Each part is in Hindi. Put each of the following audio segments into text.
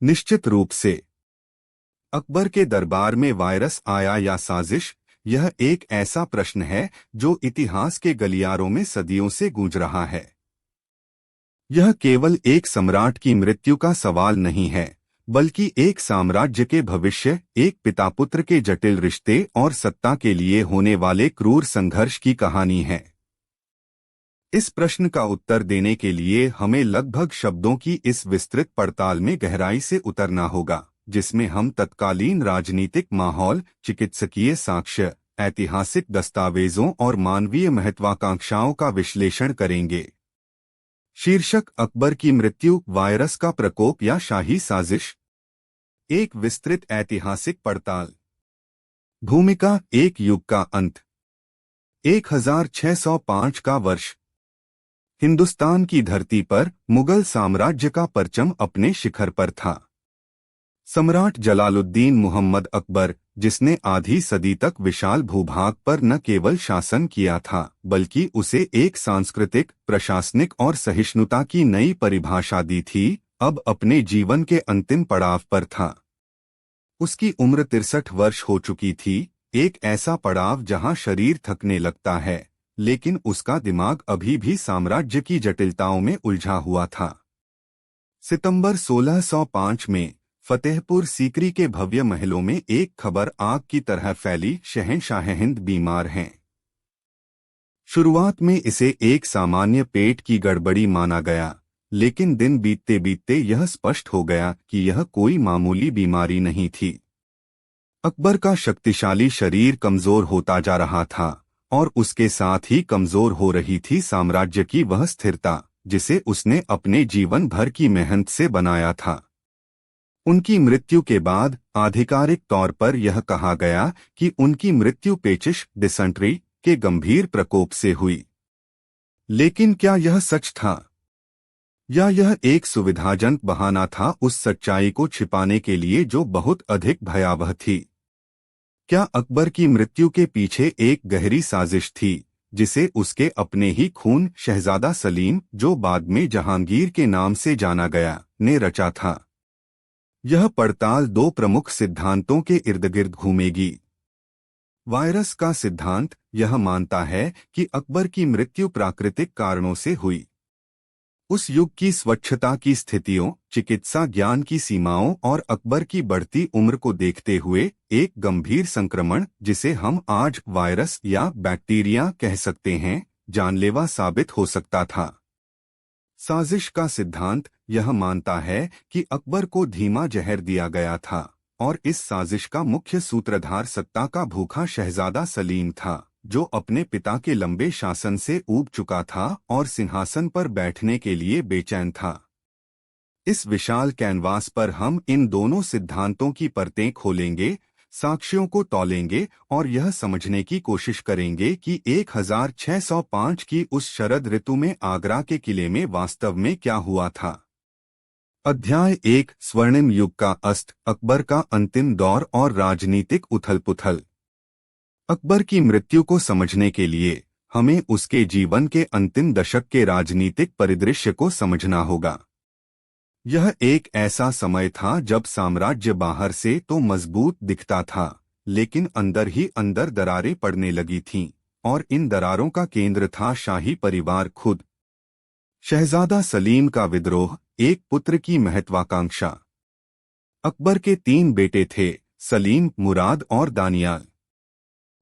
निश्चित रूप से। अकबर के दरबार में वायरस आया या साजिश, यह एक ऐसा प्रश्न है जो इतिहास के गलियारों में सदियों से गूंज रहा है। यह केवल एक सम्राट की मृत्यु का सवाल नहीं है, बल्कि एक साम्राज्य के भविष्य, एक पिता पुत्र के जटिल रिश्ते और सत्ता के लिए होने वाले क्रूर संघर्ष की कहानी है। इस प्रश्न का उत्तर देने के लिए हमें लगभग शब्दों की इस विस्तृत पड़ताल में गहराई से उतरना होगा, जिसमें हम तत्कालीन राजनीतिक माहौल, चिकित्सकीय साक्ष्य, ऐतिहासिक दस्तावेजों और मानवीय महत्वाकांक्षाओं का विश्लेषण करेंगे। शीर्षक: अकबर की मृत्यु, वायरस का प्रकोप या शाही साजिश। एक विस्तृत ऐतिहासिक पड़ताल। भूमिका: एक युग का अंत। 1605 का वर्ष। हिंदुस्तान की धरती पर मुगल साम्राज्य का परचम अपने शिखर पर था। सम्राट जलालुद्दीन मुहम्मद अकबर, जिसने आधी सदी तक विशाल भूभाग पर न केवल शासन किया था, बल्कि उसे एक सांस्कृतिक, प्रशासनिक और सहिष्णुता की नई परिभाषा दी थी, अब अपने जीवन के अंतिम पड़ाव पर था। उसकी उम्र 63 वर्ष हो चुकी थी, एक ऐसा पड़ाव जहां शरीर थकने लगता है, लेकिन उसका दिमाग अभी भी साम्राज्य की जटिलताओं में उलझा हुआ था। सितंबर 1605 में फतेहपुर सीकरी के भव्य महलों में एक खबर आग की तरह फैली: शहंशाह हिंद बीमार हैं। शुरुआत में इसे एक सामान्य पेट की गड़बड़ी माना गया, लेकिन दिन बीतते बीतते यह स्पष्ट हो गया कि यह कोई मामूली बीमारी नहीं थी। अकबर का शक्तिशाली शरीर कमजोर होता जा रहा था, और उसके साथ ही कमजोर हो रही थी साम्राज्य की वह स्थिरता, जिसे उसने अपने जीवन भर की मेहनत से बनाया था। उनकी मृत्यु के बाद आधिकारिक तौर पर यह कहा गया कि उनकी मृत्यु पेचिश, डिसेंट्री के गंभीर प्रकोप से हुई। लेकिन क्या यह सच था, या यह एक सुविधाजनक बहाना था उस सच्चाई को छिपाने के लिए जो बहुत अधिक भयावह थी? क्या अकबर की मृत्यु के पीछे एक गहरी साजिश थी, जिसे उसके अपने ही खून शहजादा सलीम, जो बाद में जहांगीर के नाम से जाना गया, ने रचा था? यह पड़ताल दो प्रमुख सिद्धांतों के इर्दगिर्द घूमेगी। वायरस का सिद्धांत यह मानता है कि अकबर की मृत्यु प्राकृतिक कारणों से हुई। उस युग की स्वच्छता की स्थितियों, चिकित्सा ज्ञान की सीमाओं और अकबर की बढ़ती उम्र को देखते हुए एक गंभीर संक्रमण, जिसे हम आज वायरस या बैक्टीरिया कह सकते हैं, जानलेवा साबित हो सकता था। साजिश का सिद्धांत यह मानता है कि अकबर को धीमा जहर दिया गया था, और इस साजिश का मुख्य सूत्रधार सत्ता का भूखा शहजादा सलीम था, जो अपने पिता के लंबे शासन से ऊब चुका था और सिंहासन पर बैठने के लिए बेचैन था। इस विशाल कैनवास पर हम इन दोनों सिद्धांतों की परतें खोलेंगे, साक्ष्यों को तौलेंगे और यह समझने की कोशिश करेंगे कि 1605 की उस शरद ऋतु में आगरा के किले में वास्तव में क्या हुआ था। अध्याय 1: स्वर्णिम युग का अस्त, अकबर का अंतिम दौर और राजनीतिक उथल-पुथल। अकबर की मृत्यु को समझने के लिए हमें उसके जीवन के अंतिम दशक के राजनीतिक परिदृश्य को समझना होगा। यह एक ऐसा समय था जब साम्राज्य बाहर से तो मजबूत दिखता था, लेकिन अंदर ही अंदर दरारें पड़ने लगी थीं, और इन दरारों का केंद्र था शाही परिवार खुद। शहजादा सलीम का विद्रोह, एक पुत्र की महत्वाकांक्षा। अकबर के 3 बेटे थे, सलीम, मुराद और दानियाल।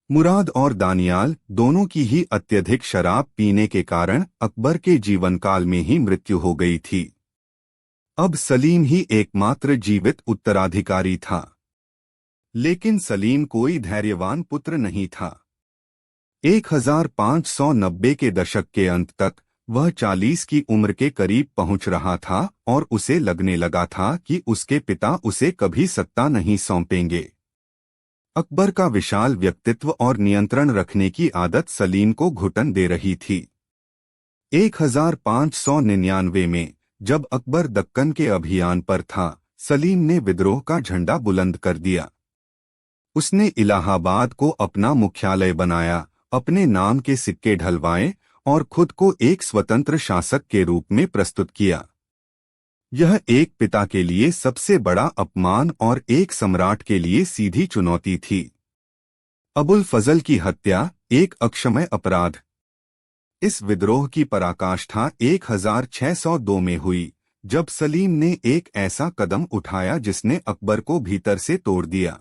मुराद और दानियाल दोनों की ही अत्यधिक शराब पीने के कारण अकबर के जीवनकाल में ही मृत्यु हो गई थी। अब सलीम ही एकमात्र जीवित उत्तराधिकारी था। लेकिन सलीम कोई धैर्यवान पुत्र नहीं था। 1590 के दशक के अंत तक वह 40 की उम्र के करीब पहुंच रहा था, और उसे लगने लगा था कि उसके पिता उसे कभी सत्ता नहीं सौंपेंगे। अकबर का विशाल व्यक्तित्व और नियंत्रण रखने की आदत सलीम को घुटन दे रही थी। 1599 में जब अकबर दक्कन के अभियान पर था, सलीम ने विद्रोह का झंडा बुलंद कर दिया। उसने इलाहाबाद को अपना मुख्यालय बनाया, अपने नाम के सिक्के ढलवाए और खुद को एक स्वतंत्र शासक के रूप में प्रस्तुत किया। यह एक पिता के लिए सबसे बड़ा अपमान और एक सम्राट के लिए सीधी चुनौती थी। अबुल फजल की हत्या एक अक्षम्य अपराध। इस विद्रोह की पराकाष्ठा 1602 में हुई, जब सलीम ने एक ऐसा कदम उठाया जिसने अकबर को भीतर से तोड़ दिया।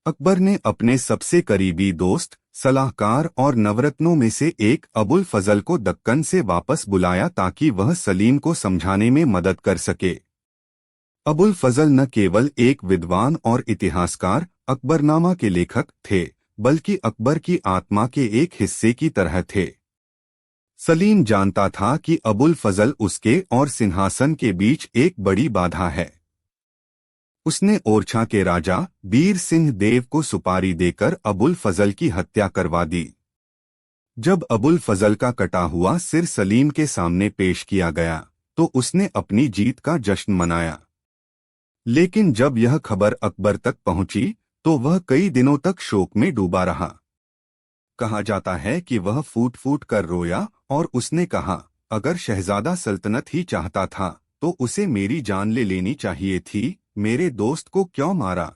अकबर ने अपने सबसे करीबी दोस्त, सलाहकार और नवरत्नों में से एक अबुल फजल को दक्कन से वापस बुलाया ताकि वह सलीम को समझाने में मदद कर सके। अबुल फजल न केवल एक विद्वान और इतिहासकार, अकबरनामा के लेखक थे, बल्कि अकबर की आत्मा के एक हिस्से की तरह थे। सलीम जानता था कि अबुल फजल उसके और सिंहासन के बीच एक बड़ी बाधा है। उसने ओरछा के राजा बीर सिंह देव को सुपारी देकर अबुल फजल की हत्या करवा दी। जब अबुल फजल का कटा हुआ सिर सलीम के सामने पेश किया गया तो उसने अपनी जीत का जश्न मनाया। लेकिन जब यह खबर अकबर तक पहुंची तो वह कई दिनों तक शोक में डूबा रहा। कहा जाता है कि वह फूट फूट कर रोया और उसने कहा, अगर शहजादा सल्तनत ही चाहता था तो उसे मेरी जान ले लेनी चाहिए थी, मेरे दोस्त को क्यों मारा।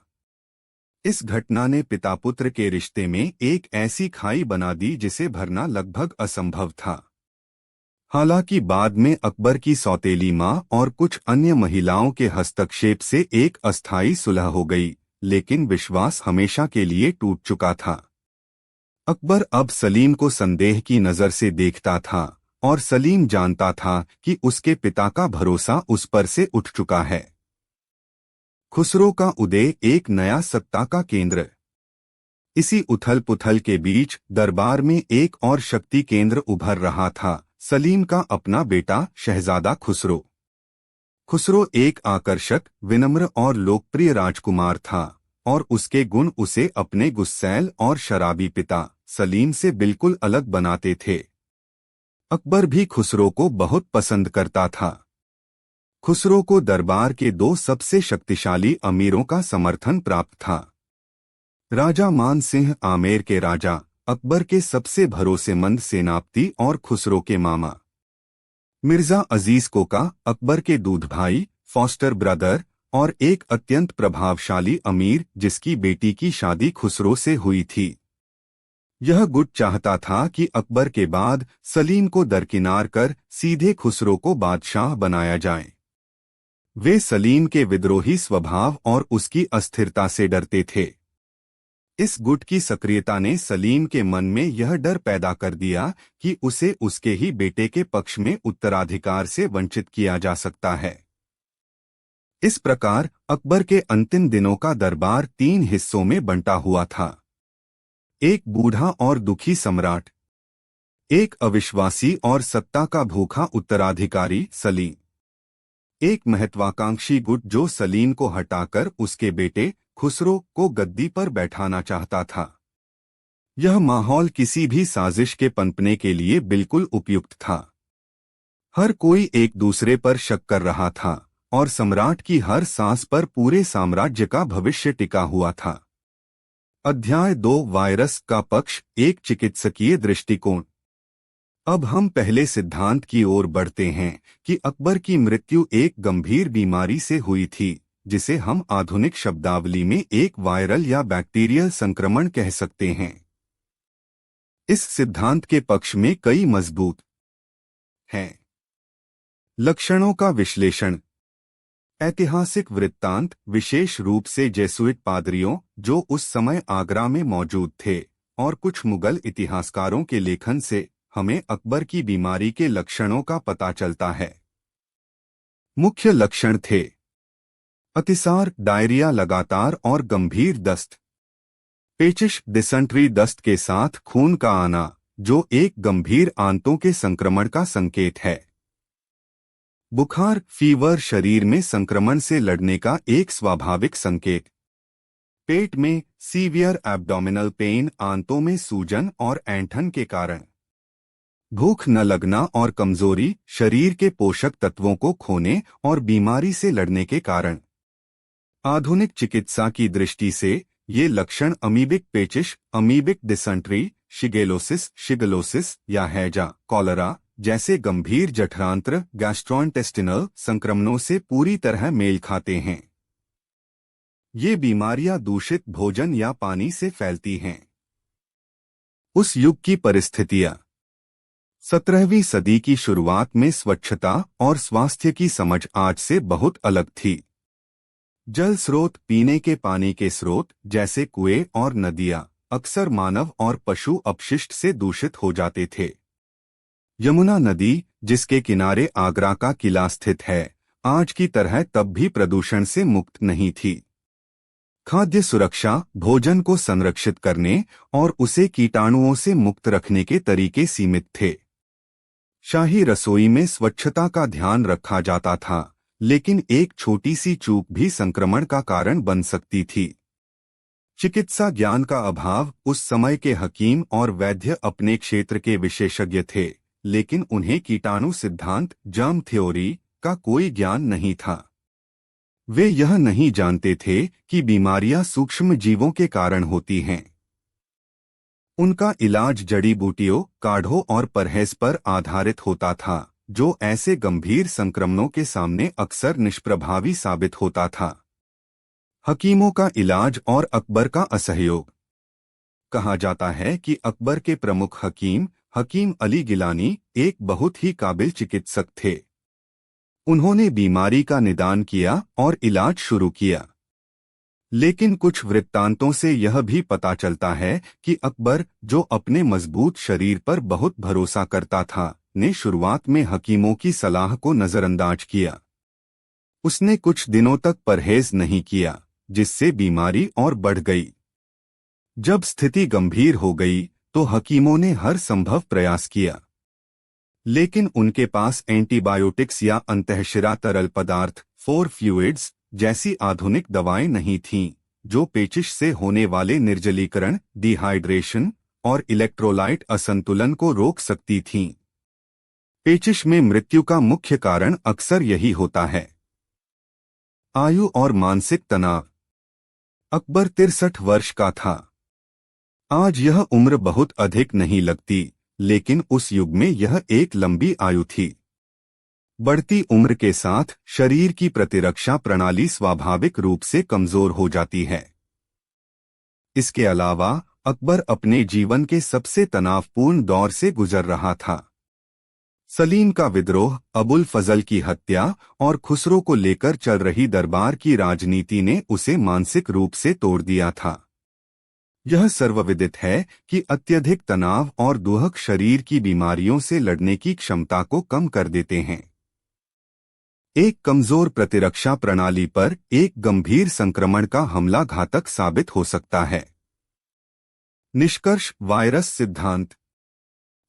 इस घटना ने पिता पुत्र के रिश्ते में एक ऐसी खाई बना दी जिसे भरना लगभग असंभव था। हालांकि बाद में अकबर की सौतेली मां और कुछ अन्य महिलाओं के हस्तक्षेप से एक अस्थायी सुलह हो गई, लेकिन विश्वास हमेशा के लिए टूट चुका था। अकबर अब सलीम को संदेह की नजर से देखता था और सलीम जानता था कि उसके पिता का भरोसा उस पर से उठ चुका है। खुसरो का उदय एक नया सत्ता का केंद्र। इसी उथल पुथल के बीच दरबार में एक और शक्ति केंद्र उभर रहा था, सलीम का अपना बेटा शहजादा खुसरो। खुसरो एक आकर्षक, विनम्र और लोकप्रिय राजकुमार था और उसके गुण उसे अपने गुस्सैल और शराबी पिता सलीम से बिल्कुल अलग बनाते थे। अकबर भी खुसरो को बहुत पसंद करता था। खुसरो को दरबार के दो सबसे शक्तिशाली अमीरों का समर्थन प्राप्त था। राजा मान सिंह आमेर के राजा, अकबर के सबसे भरोसेमंद सेनापति और खुसरो के मामा मिर्जा अजीज कोका, अकबर के दूध भाई, फॉस्टर ब्रदर और एक अत्यंत प्रभावशाली अमीर जिसकी बेटी की शादी खुसरो से हुई थी। यह गुट चाहता था कि अकबर के बाद सलीम को दरकिनार कर सीधे खुसरो को बादशाह बनाया जाए। वे सलीम के विद्रोही स्वभाव और उसकी अस्थिरता से डरते थे। इस गुट की सक्रियता ने सलीम के मन में यह डर पैदा कर दिया कि उसे उसके ही बेटे के पक्ष में उत्तराधिकार से वंचित किया जा सकता है। इस प्रकार अकबर के अंतिम दिनों का दरबार 3 हिस्सों में बंटा हुआ था। एक बूढ़ा और दुखी सम्राट, एक अविश्वासी और सत्ता का भूखा उत्तराधिकारी सलीम, एक महत्वाकांक्षी गुट जो सलीम को हटाकर उसके बेटे खुसरो को गद्दी पर बैठाना चाहता था। यह माहौल किसी भी साजिश के पनपने के लिए बिल्कुल उपयुक्त था। हर कोई एक दूसरे पर शक कर रहा था और सम्राट की हर सांस पर पूरे साम्राज्य का भविष्य टिका हुआ था। अध्याय 2, वायरस का पक्ष, एक चिकित्सकीय दृष्टिकोण। अब हम पहले सिद्धांत की ओर बढ़ते हैं कि अकबर की मृत्यु एक गंभीर बीमारी से हुई थी, जिसे हम आधुनिक शब्दावली में एक वायरल या बैक्टीरियल संक्रमण कह सकते हैं। इस सिद्धांत के पक्ष में कई मजबूत हैं। लक्षणों का विश्लेषण। ऐतिहासिक वृत्तांत, विशेष रूप से जेसुइट पादरियों जो उस समय आगरा में मौजूद थे, और कुछ मुगल इतिहासकारों के लेखन से हमें अकबर की बीमारी के लक्षणों का पता चलता है। मुख्य लक्षण थे: अतिसार, डायरिया लगातार और गंभीर दस्त, पेचिश, डिसेंट्री दस्त के साथ खून का आना, जो एक गंभीर आंतों के संक्रमण का संकेत है। बुखार, फीवर, शरीर में संक्रमण से लड़ने का एक स्वाभाविक संकेत। पेट में सीवियर एब्डोमिनल पेन, आंतों में सूजन और ऐंठन के कारण। भूख न लगना और कमजोरी, शरीर के पोषक तत्वों को खोने और बीमारी से लड़ने के कारण। आधुनिक चिकित्सा की दृष्टि से ये लक्षण अमीबिक पेचिश, अमीबिक डिसेंट्री, शिगेलोसिस या हैजा, कॉलरा, जैसे गंभीर जठरांत्र गैस्ट्रोइंटेस्टिनल संक्रमणों से पूरी तरह मेल खाते हैं। ये बीमारियां दूषित भोजन या पानी से फैलती हैं। उस युग की परिस्थितियां। 17वीं सदी की शुरुआत में स्वच्छता और स्वास्थ्य की समझ आज से बहुत अलग थी। जल स्रोत, पीने के पानी के स्रोत जैसे कुएं और नदियां अक्सर मानव और पशु अपशिष्ट से दूषित हो जाते थे। यमुना नदी, जिसके किनारे आगरा का किला स्थित है, आज की तरह तब भी प्रदूषण से मुक्त नहीं थी। खाद्य सुरक्षा, भोजन को संरक्षित करने और उसे कीटाणुओं से मुक्त रखने के तरीके सीमित थे। शाही रसोई में स्वच्छता का ध्यान रखा जाता था, लेकिन एक छोटी सी चूक भी संक्रमण का कारण बन सकती थी। चिकित्सा ज्ञान का अभाव। उस समय के हकीम और वैद्य अपने क्षेत्र के विशेषज्ञ थे, लेकिन उन्हें कीटाणु सिद्धांत जर्म थ्योरी का कोई ज्ञान नहीं था। वे यह नहीं जानते थे कि बीमारियां सूक्ष्म जीवों के कारण होती हैं। उनका इलाज जड़ी बूटियों, काढ़ों और परहेज पर आधारित होता था, जो ऐसे गंभीर संक्रमणों के सामने अक्सर निष्प्रभावी साबित होता था। हकीमों का इलाज और अकबर का असहयोग। कहा जाता है कि अकबर के प्रमुख हकीम हकीम अली गिलानी एक बहुत ही काबिल चिकित्सक थे। उन्होंने बीमारी का निदान किया और इलाज शुरू किया। लेकिन कुछ वृत्तांतों से यह भी पता चलता है कि अकबर, जो अपने मजबूत शरीर पर बहुत भरोसा करता था, ने शुरुआत में हकीमों की सलाह को नजरअंदाज किया। उसने कुछ दिनों तक परहेज नहीं किया, जिससे बीमारी और बढ़ गई। जब स्थिति गंभीर हो गई तो हकीमों ने हर संभव प्रयास किया, लेकिन उनके पास एंटीबायोटिक्स या अंतःशिरा तरल पदार्थ फोर फ्लूइड्स जैसी आधुनिक दवाएं नहीं थीं, जो पेचिश से होने वाले निर्जलीकरण, डिहाइड्रेशन और इलेक्ट्रोलाइट असंतुलन को रोक सकती थीं। पेचिश में मृत्यु का मुख्य कारण अक्सर यही होता है। आयु और मानसिक तनाव। अकबर 63 वर्ष का था। आज यह उम्र बहुत अधिक नहीं लगती, लेकिन उस युग में यह एक लंबी आयु थी। बढ़ती उम्र के साथ शरीर की प्रतिरक्षा प्रणाली स्वाभाविक रूप से कमजोर हो जाती है। इसके अलावा अकबर अपने जीवन के सबसे तनावपूर्ण दौर से गुजर रहा था। सलीम का विद्रोह, अबुल फजल की हत्या और खुसरो को लेकर चल रही दरबार की राजनीति ने उसे मानसिक रूप से तोड़ दिया था। यह सर्वविदित है कि अत्यधिक तनाव और दुहक शरीर की बीमारियों से लड़ने की क्षमता को कम कर देते हैं। एक कमजोर प्रतिरक्षा प्रणाली पर एक गंभीर संक्रमण का हमला घातक साबित हो सकता है। निष्कर्ष, वायरस सिद्धांत।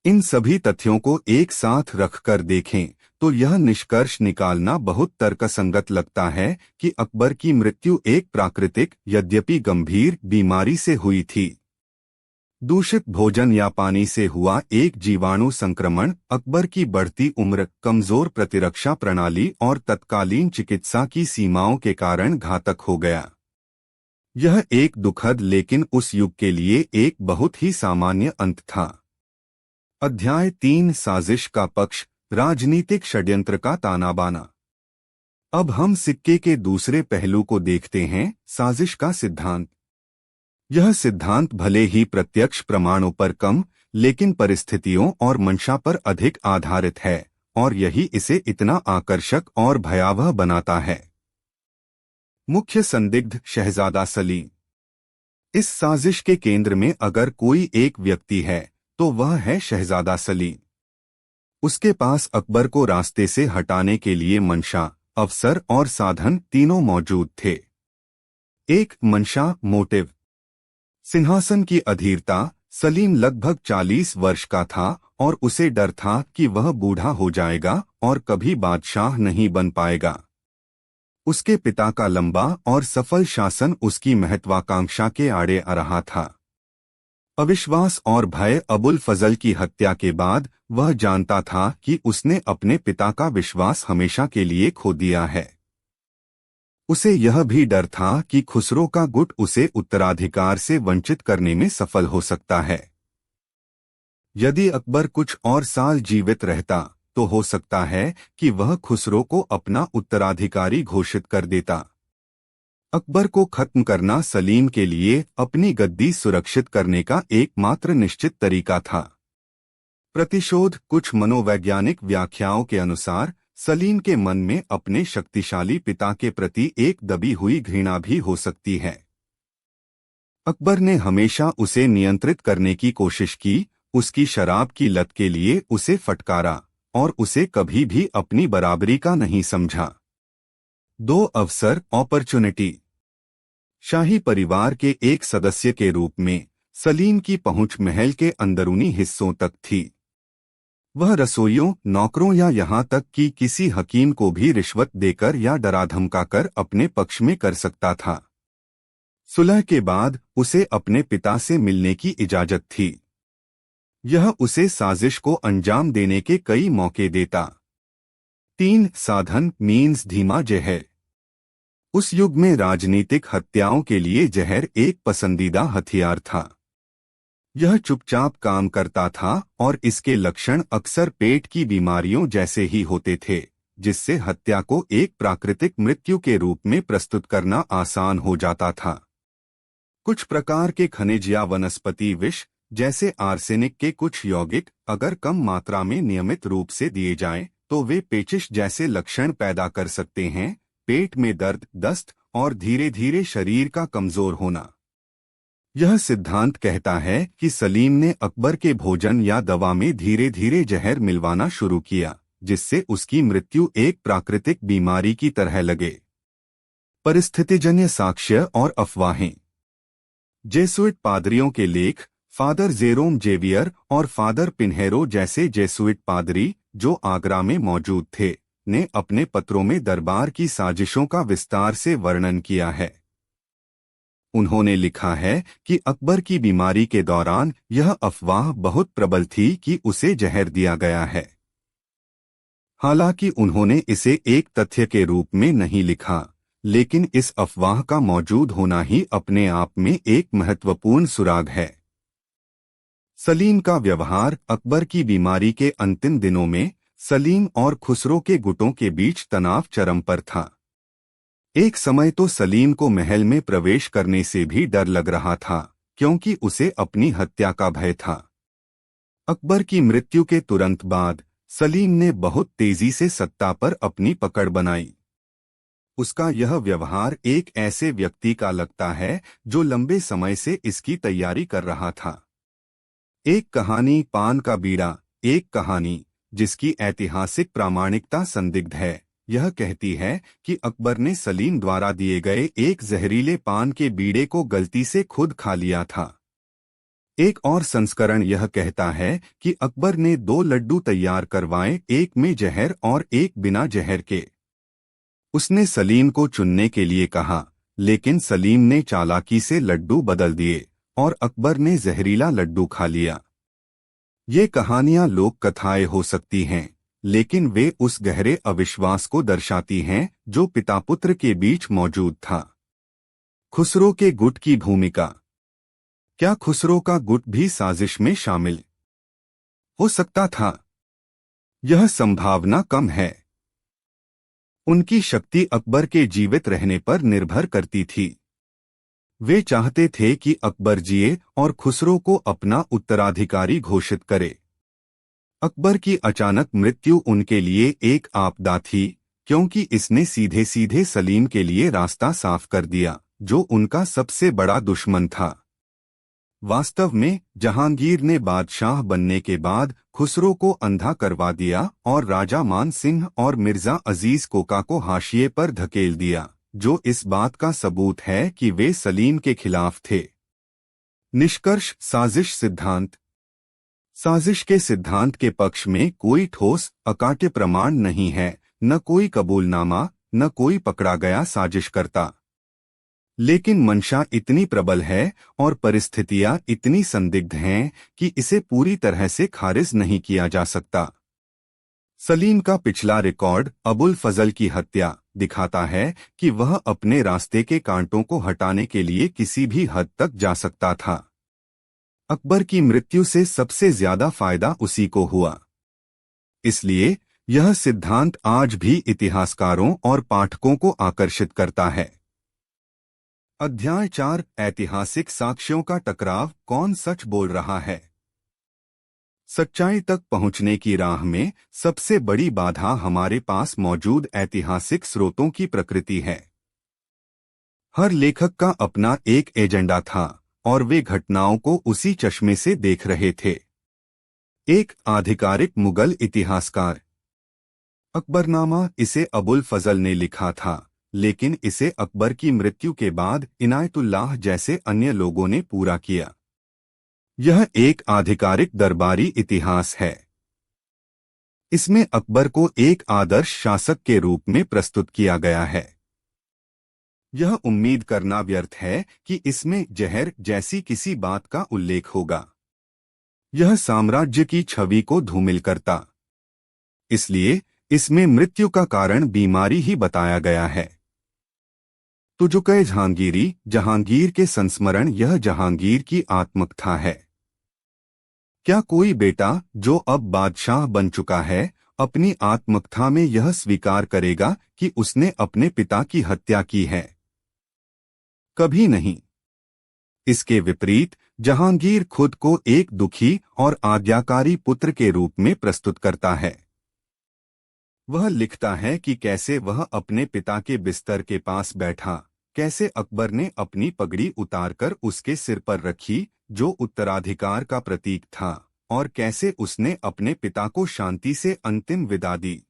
इन सभी तथ्यों को एक साथ रखकर देखें तो यह निष्कर्ष निकालना बहुत तर्कसंगत लगता है कि अकबर की मृत्यु एक प्राकृतिक, यद्यपि गंभीर, बीमारी से हुई थी। दूषित भोजन या पानी से हुआ एक जीवाणु संक्रमण, अकबर की बढ़ती उम्र, कमजोर प्रतिरक्षा प्रणाली और तत्कालीन चिकित्सा की सीमाओं के कारण घातक हो गया। यह एक दुखद लेकिन उस युग के लिए एक बहुत ही सामान्य अंत था। अध्याय 3, साजिश का पक्ष, राजनीतिक षड्यंत्र का तानाबाना। अब हम सिक्के के दूसरे पहलू को देखते हैं, साजिश का सिद्धांत। यह सिद्धांत भले ही प्रत्यक्ष प्रमाणों पर कम, लेकिन परिस्थितियों और मंशा पर अधिक आधारित है, और यही इसे इतना आकर्षक और भयावह बनाता है। मुख्य संदिग्ध, शहजादा सलीम। इस साजिश के केंद्र में अगर कोई एक व्यक्ति है तो वह है शहजादा सलीम। उसके पास अकबर को रास्ते से हटाने के लिए मंशा, अवसर और साधन तीनों मौजूद थे। एक, मंशा, मोटिव। सिंहासन की अधीरता। सलीम लगभग 40 वर्ष का था और उसे डर था कि वह बूढ़ा हो जाएगा और कभी बादशाह नहीं बन पाएगा। उसके पिता का लंबा और सफल शासन उसकी महत्वाकांक्षा के आड़े आ रहा था। अविश्वास और भय। अबुल फजल की हत्या के बाद वह जानता था कि उसने अपने पिता का विश्वास हमेशा के लिए खो दिया है। उसे यह भी डर था कि खुसरो का गुट उसे उत्तराधिकार से वंचित करने में सफल हो सकता है। यदि अकबर कुछ और साल जीवित रहता तो हो सकता है कि वह खुसरो को अपना उत्तराधिकारी घोषित कर देता। अकबर को खत्म करना सलीम के लिए अपनी गद्दी सुरक्षित करने का एकमात्र निश्चित तरीका था। प्रतिशोध। कुछ मनोवैज्ञानिक व्याख्याओं के अनुसार सलीम के मन में अपने शक्तिशाली पिता के प्रति एक दबी हुई घृणा भी हो सकती है। अकबर ने हमेशा उसे नियंत्रित करने की कोशिश की, उसकी शराब की लत के लिए उसे फटकारा और उसे कभी भी अपनी बराबरी का नहीं समझा। 2 अवसर अपॉर्चुनिटी। शाही परिवार के एक सदस्य के रूप में सलीम की पहुंच महल के अंदरूनी हिस्सों तक थी। वह रसोइयों, नौकरों या यहाँ तक कि किसी हकीम को भी रिश्वत देकर या डरा धमकाकर अपने पक्ष में कर सकता था। सुलह के बाद उसे अपने पिता से मिलने की इजाजत थी। यह उसे साजिश को अंजाम देने के कई मौके देता। 3 साधन मीन्स धीमा जहर। उस युग में राजनीतिक हत्याओं के लिए जहर एक पसंदीदा हथियार था। यह चुपचाप काम करता था और इसके लक्षण अक्सर पेट की बीमारियों जैसे ही होते थे, जिससे हत्या को एक प्राकृतिक मृत्यु के रूप में प्रस्तुत करना आसान हो जाता था। कुछ प्रकार के खनिज या वनस्पति विष जैसे आर्सेनिक के कुछ यौगिक अगर कम मात्रा में नियमित रूप से दिए जाएं, तो वे पेचिश जैसे लक्षण पैदा कर सकते हैं, पेट में दर्द, दस्त और धीरे धीरे शरीर का कमजोर होना। यह सिद्धांत कहता है कि सलीम ने अकबर के भोजन या दवा में धीरे धीरे जहर मिलवाना शुरू किया, जिससे उसकी मृत्यु एक प्राकृतिक बीमारी की तरह लगे। परिस्थितिजन्य साक्ष्य और अफवाहें। जेसुइट पादरियों के लेख, फादर जेरोम जेवियर और फादर पिन्हेरो जैसे जेसुइट पादरी जो आगरा में मौजूद थे, ने अपने पत्रों में दरबार की साजिशों का विस्तार से वर्णन किया है। उन्होंने लिखा है कि अकबर की बीमारी के दौरान यह अफवाह बहुत प्रबल थी कि उसे जहर दिया गया है। हालांकि उन्होंने इसे एक तथ्य के रूप में नहीं लिखा, लेकिन इस अफवाह का मौजूद होना ही अपने आप में एक महत्वपूर्ण सुराग है। सलीम का व्यवहार। अकबर की बीमारी के अंतिम दिनों में सलीम और खुसरो के गुटों के बीच तनाव चरम पर था। एक समय तो सलीम को महल में प्रवेश करने से भी डर लग रहा था, क्योंकि उसे अपनी हत्या का भय था। अकबर की मृत्यु के तुरंत बाद सलीम ने बहुत तेजी से सत्ता पर अपनी पकड़ बनाई। उसका यह व्यवहार एक ऐसे व्यक्ति का लगता है जो लंबे समय से इसकी तैयारी कर रहा था। एक कहानी, पान का बीड़ा, एक कहानी जिसकी ऐतिहासिक प्रामाणिकता संदिग्ध है, यह कहती है कि अकबर ने सलीम द्वारा दिए गए एक जहरीले पान के बीड़े को गलती से खुद खा लिया था। एक और संस्करण यह कहता है कि अकबर ने 2 लड्डू तैयार करवाए, एक में जहर और एक बिना जहर के। उसने सलीम को चुनने के लिए कहा, लेकिन सलीम ने चालाकी से लड्डू बदल दिए और अकबर ने जहरीला लड्डू खा लिया। ये कहानियां लोक कथाएं हो सकती हैं, लेकिन वे उस गहरे अविश्वास को दर्शाती हैं जो पिता पुत्र के बीच मौजूद था। खुसरो के गुट की भूमिका। क्या खुसरो का गुट भी साजिश में शामिल हो सकता था? यह संभावना कम है। उनकी शक्ति अकबर के जीवित रहने पर निर्भर करती थी। वे चाहते थे कि अकबर जिए और खुसरो को अपना उत्तराधिकारी घोषित करे। अकबर की अचानक मृत्यु उनके लिए एक आपदा थी, क्योंकि इसने सीधे सीधे सलीम के लिए रास्ता साफ कर दिया, जो उनका सबसे बड़ा दुश्मन था। वास्तव में जहांगीर ने बादशाह बनने के बाद खुसरो को अंधा करवा दिया और राजा मान सिंह और मिर्जा अजीज कोका को हाशिए पर धकेल दिया, जो इस बात का सबूत है कि वे सलीम के खिलाफ थे। निष्कर्ष। साजिश सिद्धांत। साजिश के सिद्धांत के पक्ष में कोई ठोस अकाट्य प्रमाण नहीं है, न कोई कबूलनामा, न कोई पकड़ा गया साजिशकर्ता। लेकिन मंशा इतनी प्रबल है और परिस्थितियां इतनी संदिग्ध हैं कि इसे पूरी तरह से खारिज नहीं किया जा सकता। सलीम का पिछला रिकॉर्ड, अबुल फजल की हत्या, दिखाता है कि वह अपने रास्ते के कांटों को हटाने के लिए किसी भी हद तक जा सकता था। अकबर की मृत्यु से सबसे ज्यादा फायदा उसी को हुआ। इसलिए यह सिद्धांत आज भी इतिहासकारों और पाठकों को आकर्षित करता है। अध्याय 4 ऐतिहासिक साक्ष्यों का टकराव, कौन सच बोल रहा है। सच्चाई तक पहुंचने की राह में सबसे बड़ी बाधा हमारे पास मौजूद ऐतिहासिक स्रोतों की प्रकृति है। हर लेखक का अपना एक एजेंडा था और वे घटनाओं को उसी चश्मे से देख रहे थे। एक आधिकारिक मुगल इतिहासकार अकबरनामा, इसे अबुल फजल ने लिखा था, लेकिन इसे अकबर की मृत्यु के बाद इनायतुल्लाह जैसे अन्य लोगों ने पूरा किया। यह एक आधिकारिक दरबारी इतिहास है। इसमें अकबर को एक आदर्श शासक के रूप में प्रस्तुत किया गया है। यह उम्मीद करना व्यर्थ है कि इसमें जहर जैसी किसी बात का उल्लेख होगा। यह साम्राज्य की छवि को धूमिल करता। इसलिए इसमें मृत्यु का कारण बीमारी ही बताया गया है। तुजुक-ए जहांगीरी, जहांगीर के संस्मरण, यह जहांगीर की आत्मकथा है। क्या कोई बेटा जो अब बादशाह बन चुका है अपनी आत्मकथा में यह स्वीकार करेगा कि उसने अपने पिता की हत्या की है? कभी नहीं। इसके विपरीत जहांगीर खुद को एक दुखी और आज्ञाकारी पुत्र के रूप में प्रस्तुत करता है। वह लिखता है कि कैसे वह अपने पिता के बिस्तर के पास बैठा, कैसे अकबर ने अपनी पगड़ी उतारकर उसके सिर पर रखी जो उत्तराधिकार का प्रतीक था, और कैसे उसने अपने पिता को शांति से अंतिम विदा दी।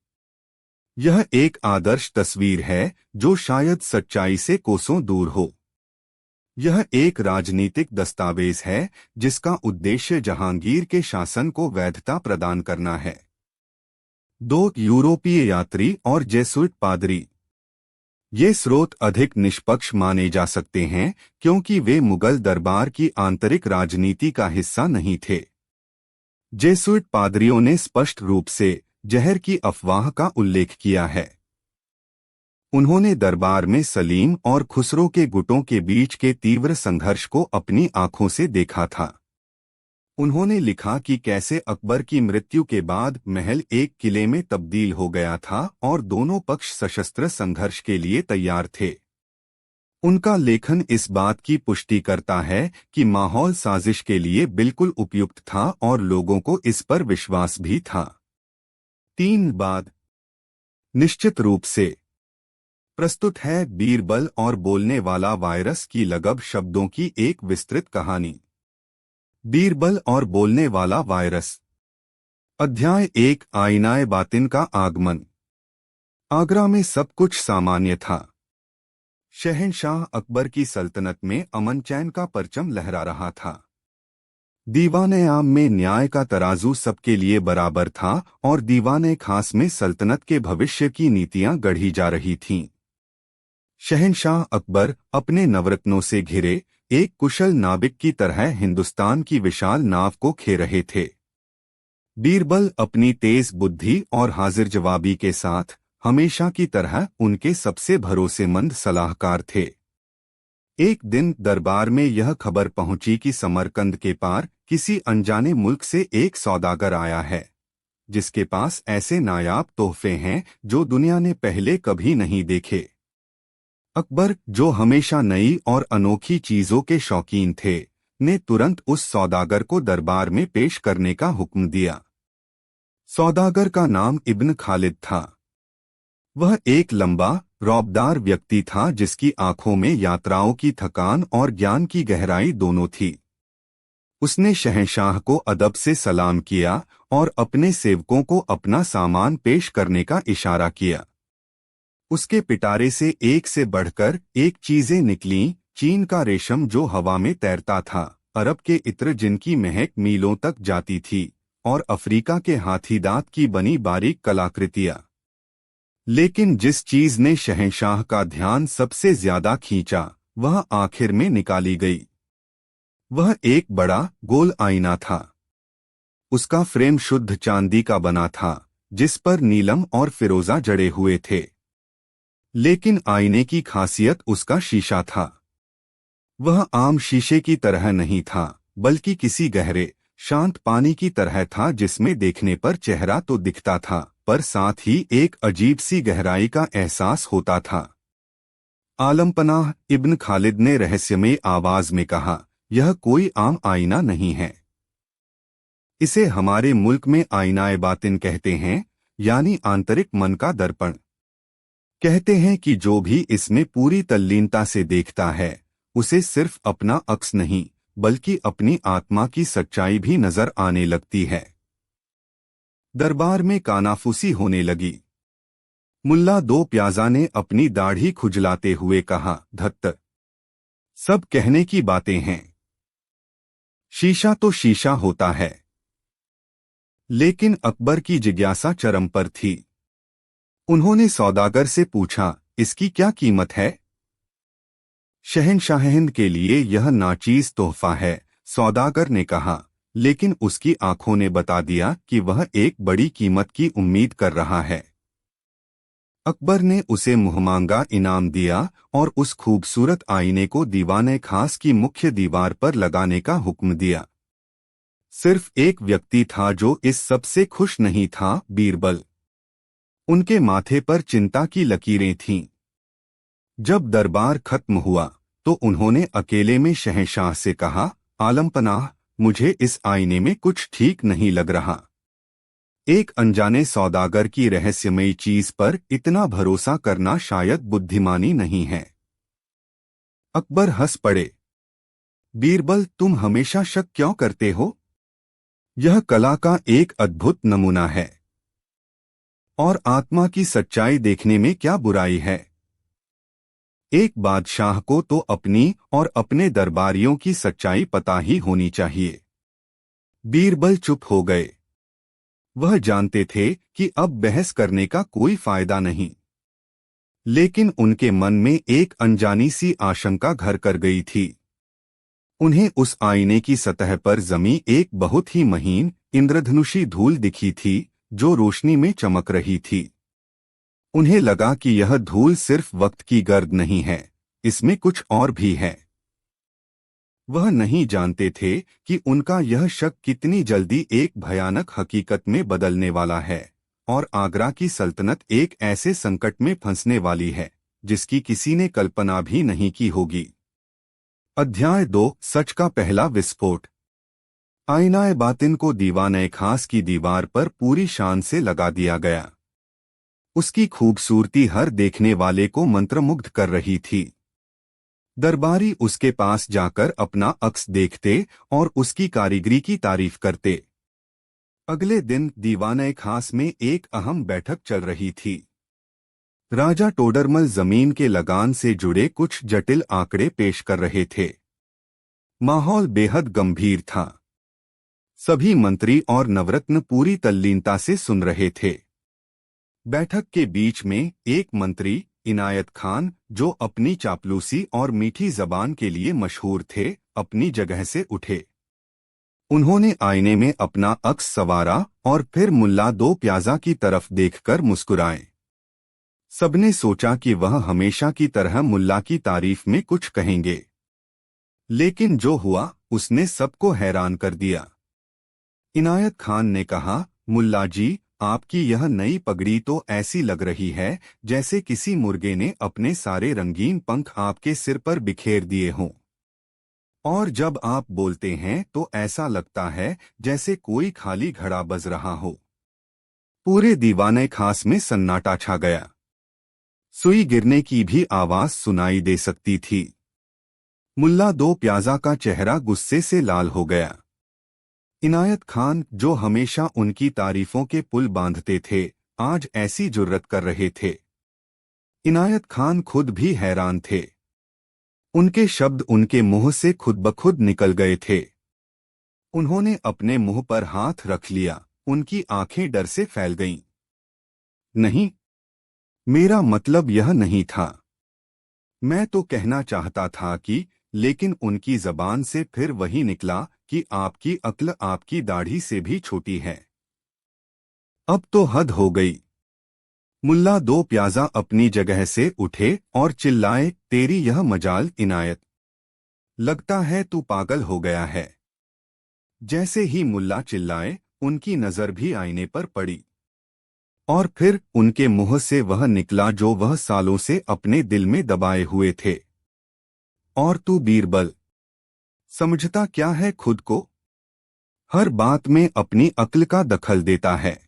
यह एक आदर्श तस्वीर है जो शायद सच्चाई से कोसों दूर हो। यह एक राजनीतिक दस्तावेज है जिसका उद्देश्य जहांगीर के शासन को वैधता प्रदान करना है। 2 यूरोपीय यात्री और जेसुइट पादरी। ये स्रोत अधिक निष्पक्ष माने जा सकते हैं क्योंकि वे मुगल दरबार की आंतरिक राजनीति का हिस्सा नहीं थे। जेसुइट पादरियों ने स्पष्ट रूप से जहर की अफवाह का उल्लेख किया है। उन्होंने दरबार में सलीम और खुसरो के गुटों के बीच के तीव्र संघर्ष को अपनी आंखों से देखा था। उन्होंने लिखा कि कैसे अकबर की मृत्यु के बाद महल एक किले में तब्दील हो गया था और दोनों पक्ष सशस्त्र संघर्ष के लिए तैयार थे। उनका लेखन इस बात की पुष्टि करता है कि माहौल साजिश के लिए बिल्कुल उपयुक्त था और लोगों को इस पर विश्वास भी था। 3 बाद निश्चित रूप से प्रस्तुत है बीरबल और बोलने वाला वायरस की लगभ शब्दों की एक विस्तृत कहानी। बीरबल और बोलने वाला वायरस। अध्याय 1 आईनाए बातिन का आगमन। आगरा में सब कुछ सामान्य था। शहंशाह अकबर की सल्तनत में अमन चैन का परचम लहरा रहा था। दीवाने आम में न्याय का तराजू सबके लिए बराबर था और दीवाने खास में सल्तनत के भविष्य की नीतियां गढ़ी जा रही थीं। शहंशाह अकबर अपने नवरत्नों से घिरे एक कुशल नाविक की तरह हिंदुस्तान की विशाल नाव को खे रहे थे। बीरबल अपनी तेज बुद्धि और हाजिर जवाबी के साथ हमेशा की तरह उनके सबसे भरोसेमंद सलाहकार थे। एक दिन दरबार में यह खबर पहुंची कि समरकंद के पार किसी अनजाने मुल्क से एक सौदागर आया है जिसके पास ऐसे नायाब तोहफे हैं जो दुनिया ने पहले कभी नहीं देखे। अकबर, जो हमेशा नई और अनोखी चीजों के शौकीन थे, ने तुरंत उस सौदागर को दरबार में पेश करने का हुक्म दिया। सौदागर का नाम इब्न खालिद था। वह एक लंबा, रौबदार व्यक्ति था जिसकी आंखों में यात्राओं की थकान और ज्ञान की गहराई दोनों थी। उसने शहंशाह को अदब से सलाम किया और अपने सेवकों को अपना सामान पेश करने का इशारा किया। उसके पिटारे से एक से बढ़कर एक चीजें निकलीं, चीन का रेशम जो हवा में तैरता था, अरब के इत्र जिनकी महक मीलों तक जाती थी, और अफ्रीका के हाथीदांत की बनी बारीक कलाकृतियां। लेकिन जिस चीज ने शहंशाह का ध्यान सबसे ज्यादा खींचा वह आखिर में निकाली गई। वह एक बड़ा गोल आईना था। उसका फ्रेम शुद्ध चांदी का बना था जिस पर नीलम और फिरोजा जड़े हुए थे। लेकिन आईने की खासियत उसका शीशा था। वह आम शीशे की तरह नहीं था, बल्कि किसी गहरे शांत पानी की तरह था, जिसमें देखने पर चेहरा तो दिखता था पर साथ ही एक अजीब सी गहराई का एहसास होता था। आलमपनाह इब्न खालिद ने रहस्यमय आवाज में कहा, यह कोई आम आईना नहीं है। इसे हमारे मुल्क में आईनाए बातिन कहते हैं, यानी आंतरिक मन का दर्पण। कहते हैं कि जो भी इसमें पूरी तल्लीनता से देखता है, उसे सिर्फ अपना अक्स नहीं बल्कि अपनी आत्मा की सच्चाई भी नजर आने लगती है। दरबार में कानाफूसी होने लगी। मुल्ला दो प्याजा ने अपनी दाढ़ी खुजलाते हुए कहा, धत्त, सब कहने की बातें हैं। शीशा तो शीशा होता है। लेकिन अकबर की जिज्ञासा चरम पर थी। उन्होंने सौदागर से पूछा, इसकी क्या कीमत है? शहंशाहिंद के लिए यह नाचीज तोहफा है, सौदागर ने कहा, लेकिन उसकी आंखों ने बता दिया कि वह एक बड़ी कीमत की उम्मीद कर रहा है। अकबर ने उसे मुहमांगा इनाम दिया और उस खूबसूरत आईने को दीवाने खास की मुख्य दीवार पर लगाने का हुक्म दिया। सिर्फ एक व्यक्ति था जो इस सब से खुश नहीं था, बीरबल। उनके माथे पर चिंता की लकीरें थीं। जब दरबार खत्म हुआ तो उन्होंने अकेले में शहंशाह से कहा, आलमपनाह, मुझे इस आईने में कुछ ठीक नहीं लग रहा। एक अनजाने सौदागर की रहस्यमयी चीज पर इतना भरोसा करना शायद बुद्धिमानी नहीं है। अकबर हंस पड़े। बीरबल, तुम हमेशा शक क्यों करते हो? यह कला का एक अद्भुत नमूना है। और आत्मा की सच्चाई देखने में क्या बुराई है? एक बादशाह को तो अपनी और अपने दरबारियों की सच्चाई पता ही होनी चाहिए। बीरबल चुप हो गए। वह जानते थे कि अब बहस करने का कोई फायदा नहीं। लेकिन उनके मन में एक अनजानी सी आशंका घर कर गई थी। उन्हें उस आईने की सतह पर जमी एक बहुत ही महीन इंद्रधनुषी धूल दिखी थी जो रोशनी में चमक रही थी। उन्हें लगा कि यह धूल सिर्फ वक्त की गर्द नहीं है, इसमें कुछ और भी है। वह नहीं जानते थे कि उनका यह शक कितनी जल्दी एक भयानक हकीकत में बदलने वाला है और आगरा की सल्तनत एक ऐसे संकट में फंसने वाली है जिसकी किसी ने कल्पना भी नहीं की होगी। अध्याय 2, सच का पहला विस्फोट। आईनाए बातिन को दीवाने खास की दीवार पर पूरी शान से लगा दिया गया। उसकी खूबसूरती हर देखने वाले को मंत्रमुग्ध कर रही थी। दरबारी उसके पास जाकर अपना अक्स देखते और उसकी कारीगरी की तारीफ करते। अगले दिन दीवाने खास में एक अहम बैठक चल रही थी। राजा टोडरमल जमीन के लगान से जुड़े कुछ जटिल आंकड़े पेश कर रहे थे। माहौल बेहद गंभीर था। सभी मंत्री और नवरत्न पूरी तल्लीनता से सुन रहे थे। बैठक के बीच में एक मंत्री, इनायत खान, जो अपनी चापलूसी और मीठी जबान के लिए मशहूर थे, अपनी जगह से उठे। उन्होंने आईने में अपना अक्स संवारा और फिर मुल्ला दो प्याजा की तरफ देखकर मुस्कुराए। सबने सोचा कि वह हमेशा की तरह मुल्ला की तारीफ में कुछ कहेंगे, लेकिन जो हुआ उसने सबको हैरान कर दिया। इनायत खान ने कहा, मुल्ला जी, आपकी यह नई पगड़ी तो ऐसी लग रही है जैसे किसी मुर्गे ने अपने सारे रंगीन पंख आपके सिर पर बिखेर दिए हों। और जब आप बोलते हैं तो ऐसा लगता है जैसे कोई खाली घड़ा बज रहा हो। पूरे दीवाने खास में सन्नाटा छा गया। सुई गिरने की भी आवाज सुनाई दे सकती थी। मुल्ला दो प्याजा का चेहरा गुस्से से लाल हो गया। इनायत खान, जो हमेशा उनकी तारीफों के पुल बांधते थे, आज ऐसी जुर्रत कर रहे थे। इनायत खान खुद भी हैरान थे। उनके शब्द उनके मुंह से खुद ब खुद निकल गए थे। उन्होंने अपने मुंह पर हाथ रख लिया। उनकी आंखें डर से फैल गईं। नहीं, मेरा मतलब यह नहीं था। मैं तो कहना चाहता था कि, लेकिन उनकी जबान से फिर वही निकला कि आपकी अक्ल आपकी दाढ़ी से भी छोटी है। अब तो हद हो गई। मुल्ला दो प्याजा अपनी जगह से उठे और चिल्लाए, तेरी यह मजाल इनायत! लगता है तू पागल हो गया है। जैसे ही मुल्ला चिल्लाए, उनकी नजर भी आईने पर पड़ी और फिर उनके मुंह से वह निकला जो वह सालों से अपने दिल में दबाए हुए थे। और तू बीरबल, समझता क्या है खुद को? हर बात में अपनी अक्ल का दखल देता है।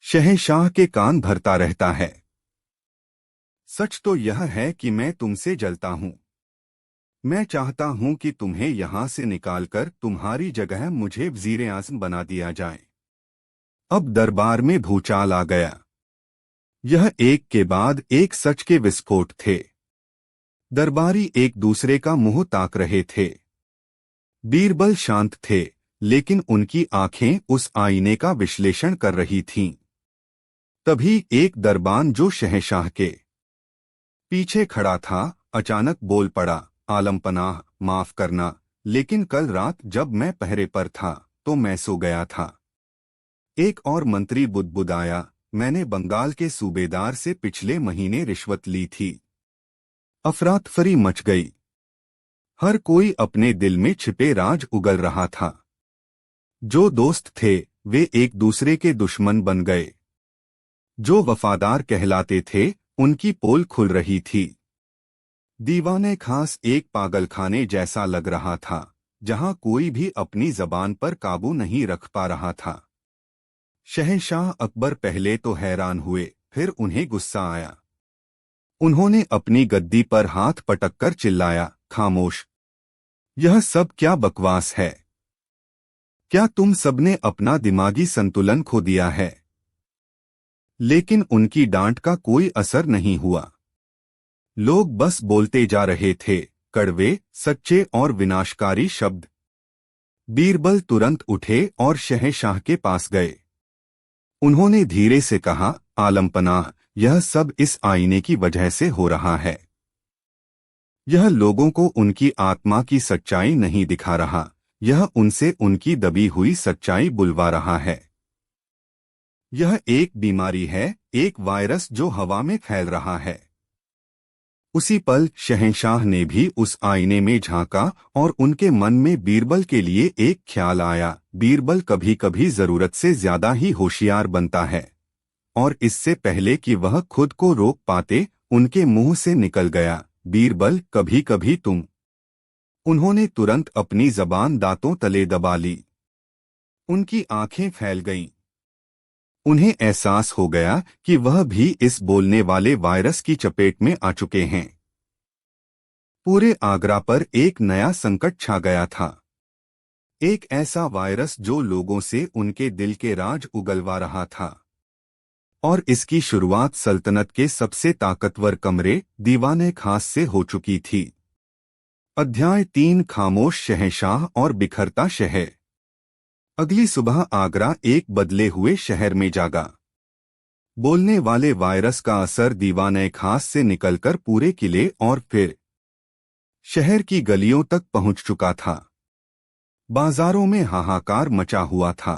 शहंशाह के कान भरता रहता है। सच तो यह है कि मैं तुमसे जलता हूं। मैं चाहता हूं कि तुम्हें यहां से निकालकर तुम्हारी जगह मुझे वज़ीर आज़म बना दिया जाए। अब दरबार में भूचाल आ गया। यह एक के बाद एक सच के विस्फोट थे। दरबारी एक दूसरे का मुंह ताक रहे थे। बीरबल शांत थे, लेकिन उनकी आंखें उस आईने का विश्लेषण कर रही थीं। तभी एक दरबान जो शहंशाह के पीछे खड़ा था, अचानक बोल पड़ा, आलमपनाह, माफ करना, लेकिन कल रात जब मैं पहरे पर था तो मैं सो गया था। एक और मंत्री बुदबुदाया, मैंने बंगाल के सूबेदार से पिछले महीने रिश्वत ली थी। अफरातफरी मच गई। हर कोई अपने दिल में छिपे राज उगल रहा था। जो दोस्त थे वे एक दूसरे के दुश्मन बन गए। जो वफादार कहलाते थे उनकी पोल खुल रही थी। दीवाने खास एक पागलखाने जैसा लग रहा था, जहां कोई भी अपनी जबान पर काबू नहीं रख पा रहा था। शहंशाह अकबर पहले तो हैरान हुए, फिर उन्हें गुस्सा आया। उन्होंने अपनी गद्दी पर हाथ पटककर चिल्लाया, खामोश! यह सब क्या बकवास है? क्या तुम सबने अपना दिमागी संतुलन खो दिया है? लेकिन उनकी डांट का कोई असर नहीं हुआ। लोग बस बोलते जा रहे थे, कड़वे, सच्चे और विनाशकारी शब्द। बीरबल तुरंत उठे और शहंशाह के पास गए। उन्होंने धीरे से कहा, आलमपनाह, यह सब इस आईने की वजह से हो रहा है। यह लोगों को उनकी आत्मा की सच्चाई नहीं दिखा रहा, यह उनसे उनकी दबी हुई सच्चाई बुलवा रहा है। यह एक बीमारी है, एक वायरस जो हवा में फैल रहा है। उसी पल शहंशाह ने भी उस आईने में झांका और उनके मन में बीरबल के लिए एक ख्याल आया, बीरबल कभी कभी जरूरत से ज्यादा ही होशियार बनता है। और इससे पहले कि वह खुद को रोक पाते, उनके मुंह से निकल गया, बीरबल, कभी कभी तुम। उन्होंने तुरंत अपनी जबान दांतों तले दबा ली। उनकी आंखें फैल गईं। उन्हें एहसास हो गया कि वह भी इस बोलने वाले वायरस की चपेट में आ चुके हैं। पूरे आगरा पर एक नया संकट छा गया था। एक ऐसा वायरस जो लोगों से उनके दिल के राज उगलवा रहा था। और इसकी शुरुआत सल्तनत के सबसे ताकतवर कमरे, दीवाने खास से हो चुकी थी। अध्याय 3, खामोश शहंशाह और बिखरता शहर। अगली सुबह आगरा एक बदले हुए शहर में जागा। बोलने वाले वायरस का असर दीवाने खास से निकलकर पूरे किले और फिर शहर की गलियों तक पहुंच चुका था। बाजारों में हाहाकार मचा हुआ था।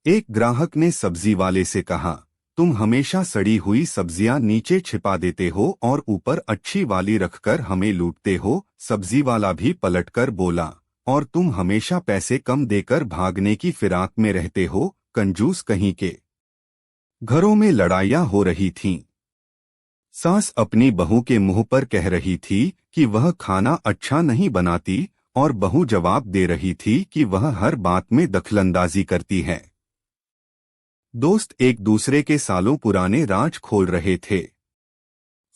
एक ग्राहक ने सब्जी वाले से कहा, तुम हमेशा सड़ी हुई सब्जियां नीचे छिपा देते हो और ऊपर अच्छी वाली रखकर हमें लूटते हो। सब्जी वाला भी पलटकर बोला, और तुम हमेशा पैसे कम देकर भागने की फिराक में रहते हो, कंजूस कहीं के। घरों में लड़ाइयां हो रही थीं। सास अपनी बहू के मुंह पर कह रही थी कि वह खाना अच्छा नहीं बनाती, और बहू जवाब दे रही थी कि वह हर बात में दखलंदाजी करती है। दोस्त एक दूसरे के सालों पुराने राज खोल रहे थे।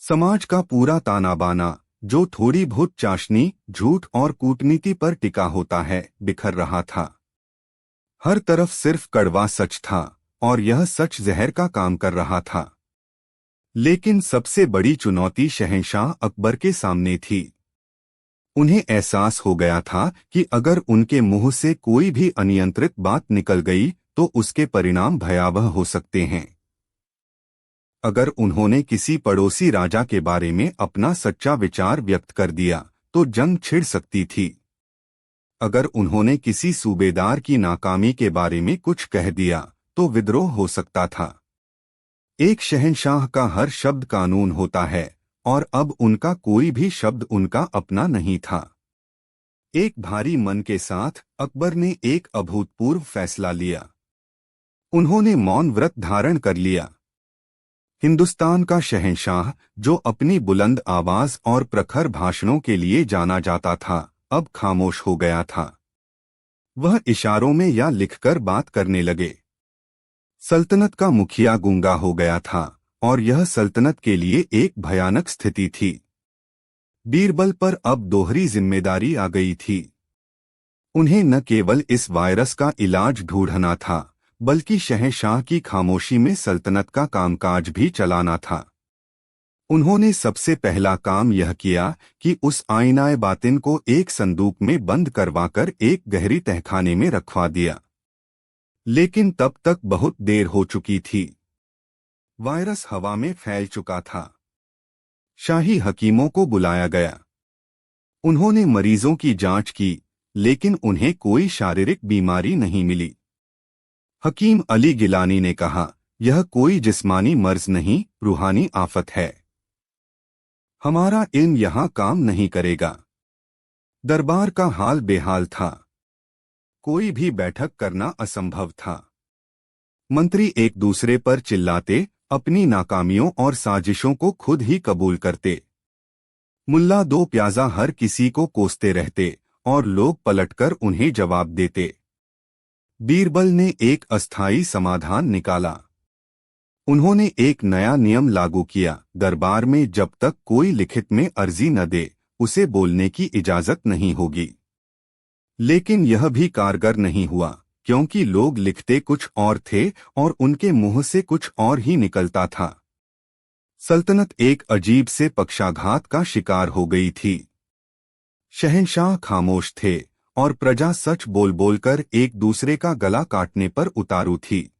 समाज का पूरा ताना बाना, जो थोड़ी बहुत चाशनी, झूठ और कूटनीति पर टिका होता है, बिखर रहा था। हर तरफ सिर्फ कड़वा सच था, और यह सच जहर का काम कर रहा था। लेकिन सबसे बड़ी चुनौती शहंशाह अकबर के सामने थी। उन्हें एहसास हो गया था कि अगर उनके मुंह से कोई भी अनियंत्रित बात निकल गई तो उसके परिणाम भयावह हो सकते हैं। अगर उन्होंने किसी पड़ोसी राजा के बारे में अपना सच्चा विचार व्यक्त कर दिया तो जंग छिड़ सकती थी। अगर उन्होंने किसी सूबेदार की नाकामी के बारे में कुछ कह दिया तो विद्रोह हो सकता था। एक शहंशाह का हर शब्द कानून होता है, और अब उनका कोई भी शब्द उनका अपना नहीं था। एक भारी मन के साथ अकबर ने एक अभूतपूर्व फैसला लिया। उन्होंने मौन व्रत धारण कर लिया। हिंदुस्तान का शहंशाह, जो अपनी बुलंद आवाज और प्रखर भाषणों के लिए जाना जाता था, अब खामोश हो गया था। वह इशारों में या लिखकर बात करने लगे। सल्तनत का मुखिया गूंगा हो गया था और यह सल्तनत के लिए एक भयानक स्थिति थी। बीरबल पर अब दोहरी जिम्मेदारी आ गई थी। उन्हें न केवल इस वायरस का इलाज ढूंढना था, बल्कि शहंशाह की खामोशी में सल्तनत का कामकाज भी चलाना था। उन्होंने सबसे पहला काम यह किया कि उस आईनाए बातिन को एक संदूक में बंद करवाकर एक गहरी तहखाने में रखवा दिया। लेकिन तब तक बहुत देर हो चुकी थी। वायरस हवा में फैल चुका था। शाही हकीमों को बुलाया गया। उन्होंने मरीजों की जांच की, लेकिन उन्हें कोई शारीरिक बीमारी नहीं मिली। हकीम अली गिलानी ने कहा, यह कोई जिस्मानी मर्ज नहीं, रूहानी आफत है। हमारा इल्म यहाँ काम नहीं करेगा। दरबार का हाल बेहाल था। कोई भी बैठक करना असंभव था। मंत्री एक दूसरे पर चिल्लाते, अपनी नाकामियों और साजिशों को खुद ही कबूल करते। मुल्ला दो प्याजा हर किसी को कोसते रहते और लोग पलटकर उन्हें जवाब देते। बीरबल ने एक अस्थायी समाधान निकाला। उन्होंने एक नया नियम लागू किया, दरबार में जब तक कोई लिखित में अर्जी न दे, उसे बोलने की इजाजत नहीं होगी। लेकिन यह भी कारगर नहीं हुआ, क्योंकि लोग लिखते कुछ और थे और उनके मुंह से कुछ और ही निकलता था। सल्तनत एक अजीब से पक्षाघात का शिकार हो गई थी। शहंशाह खामोश थे और प्रजा सच बोल बोलकर एक दूसरे का गला काटने पर उतारू थी।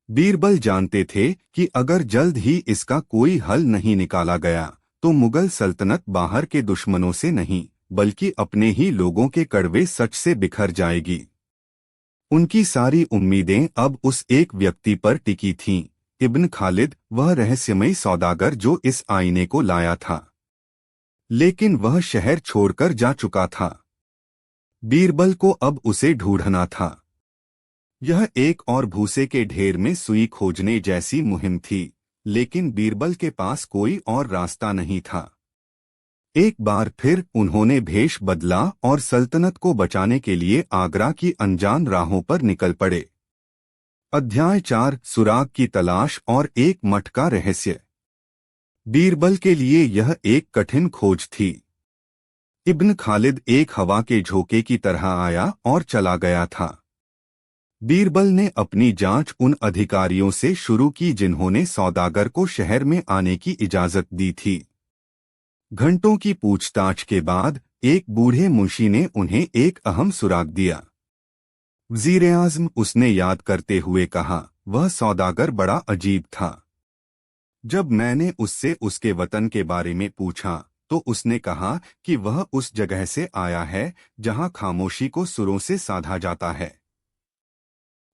बीरबल जानते थे कि अगर जल्द ही इसका कोई हल नहीं निकाला गया तो मुगल सल्तनत बाहर के दुश्मनों से नहीं, बल्कि अपने ही लोगों के कड़वे सच से बिखर जाएगी। उनकी सारी उम्मीदें अब उस एक व्यक्ति पर टिकी थीं, इब्न खालिद, वह रहस्यमयी सौदागर जो इस आईने को लाया था। लेकिन वह शहर छोड़कर जा चुका था। बीरबल को अब उसे ढूंढना था। यह एक और भूसे के ढेर में सुई खोजने जैसी मुहिम थी, लेकिन बीरबल के पास कोई और रास्ता नहीं था। एक बार फिर उन्होंने भेष बदला और सल्तनत को बचाने के लिए आगरा की अनजान राहों पर निकल पड़े। अध्याय 4, सुराग की तलाश और एक मठ का रहस्य। बीरबल के लिए यह एक कठिन खोज थी। इब्न खालिद एक हवा के झोंके की तरह आया और चला गया था। बीरबल ने अपनी जांच उन अधिकारियों से शुरू की जिन्होंने सौदागर को शहर में आने की इजाजत दी थी। घंटों की पूछताछ के बाद एक बूढ़े मुंशी ने उन्हें एक अहम सुराग दिया। वज़ीर-ए-आज़म, उसने याद करते हुए कहा, वह सौदागर बड़ा अजीब था। जब मैंने उससे उसके वतन के बारे में पूछा तो उसने कहा कि वह उस जगह से आया है जहां खामोशी को सुरों से साधा जाता है।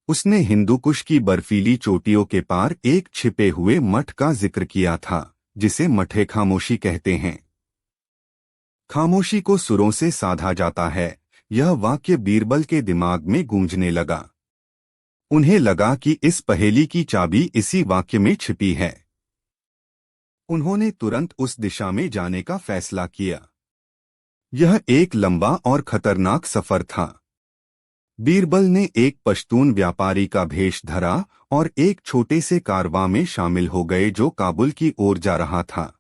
उसने हिंदुकुश की बर्फीली चोटियों के पार एक छिपे हुए मठ का जिक्र किया था, जिसे मठे खामोशी कहते हैं। खामोशी को सुरों से साधा जाता है, यह वाक्य बीरबल के दिमाग में गूंजने लगा। उन्हें लगा कि इस पहेली की चाबी इसी वाक्य में छिपी है। उन्होंने तुरंत उस दिशा में जाने का फैसला किया। यह एक लंबा और खतरनाक सफर था। बीरबल ने एक पश्तून व्यापारी का भेष धरा और एक छोटे से कारवां में शामिल हो गए जो काबुल की ओर जा रहा था।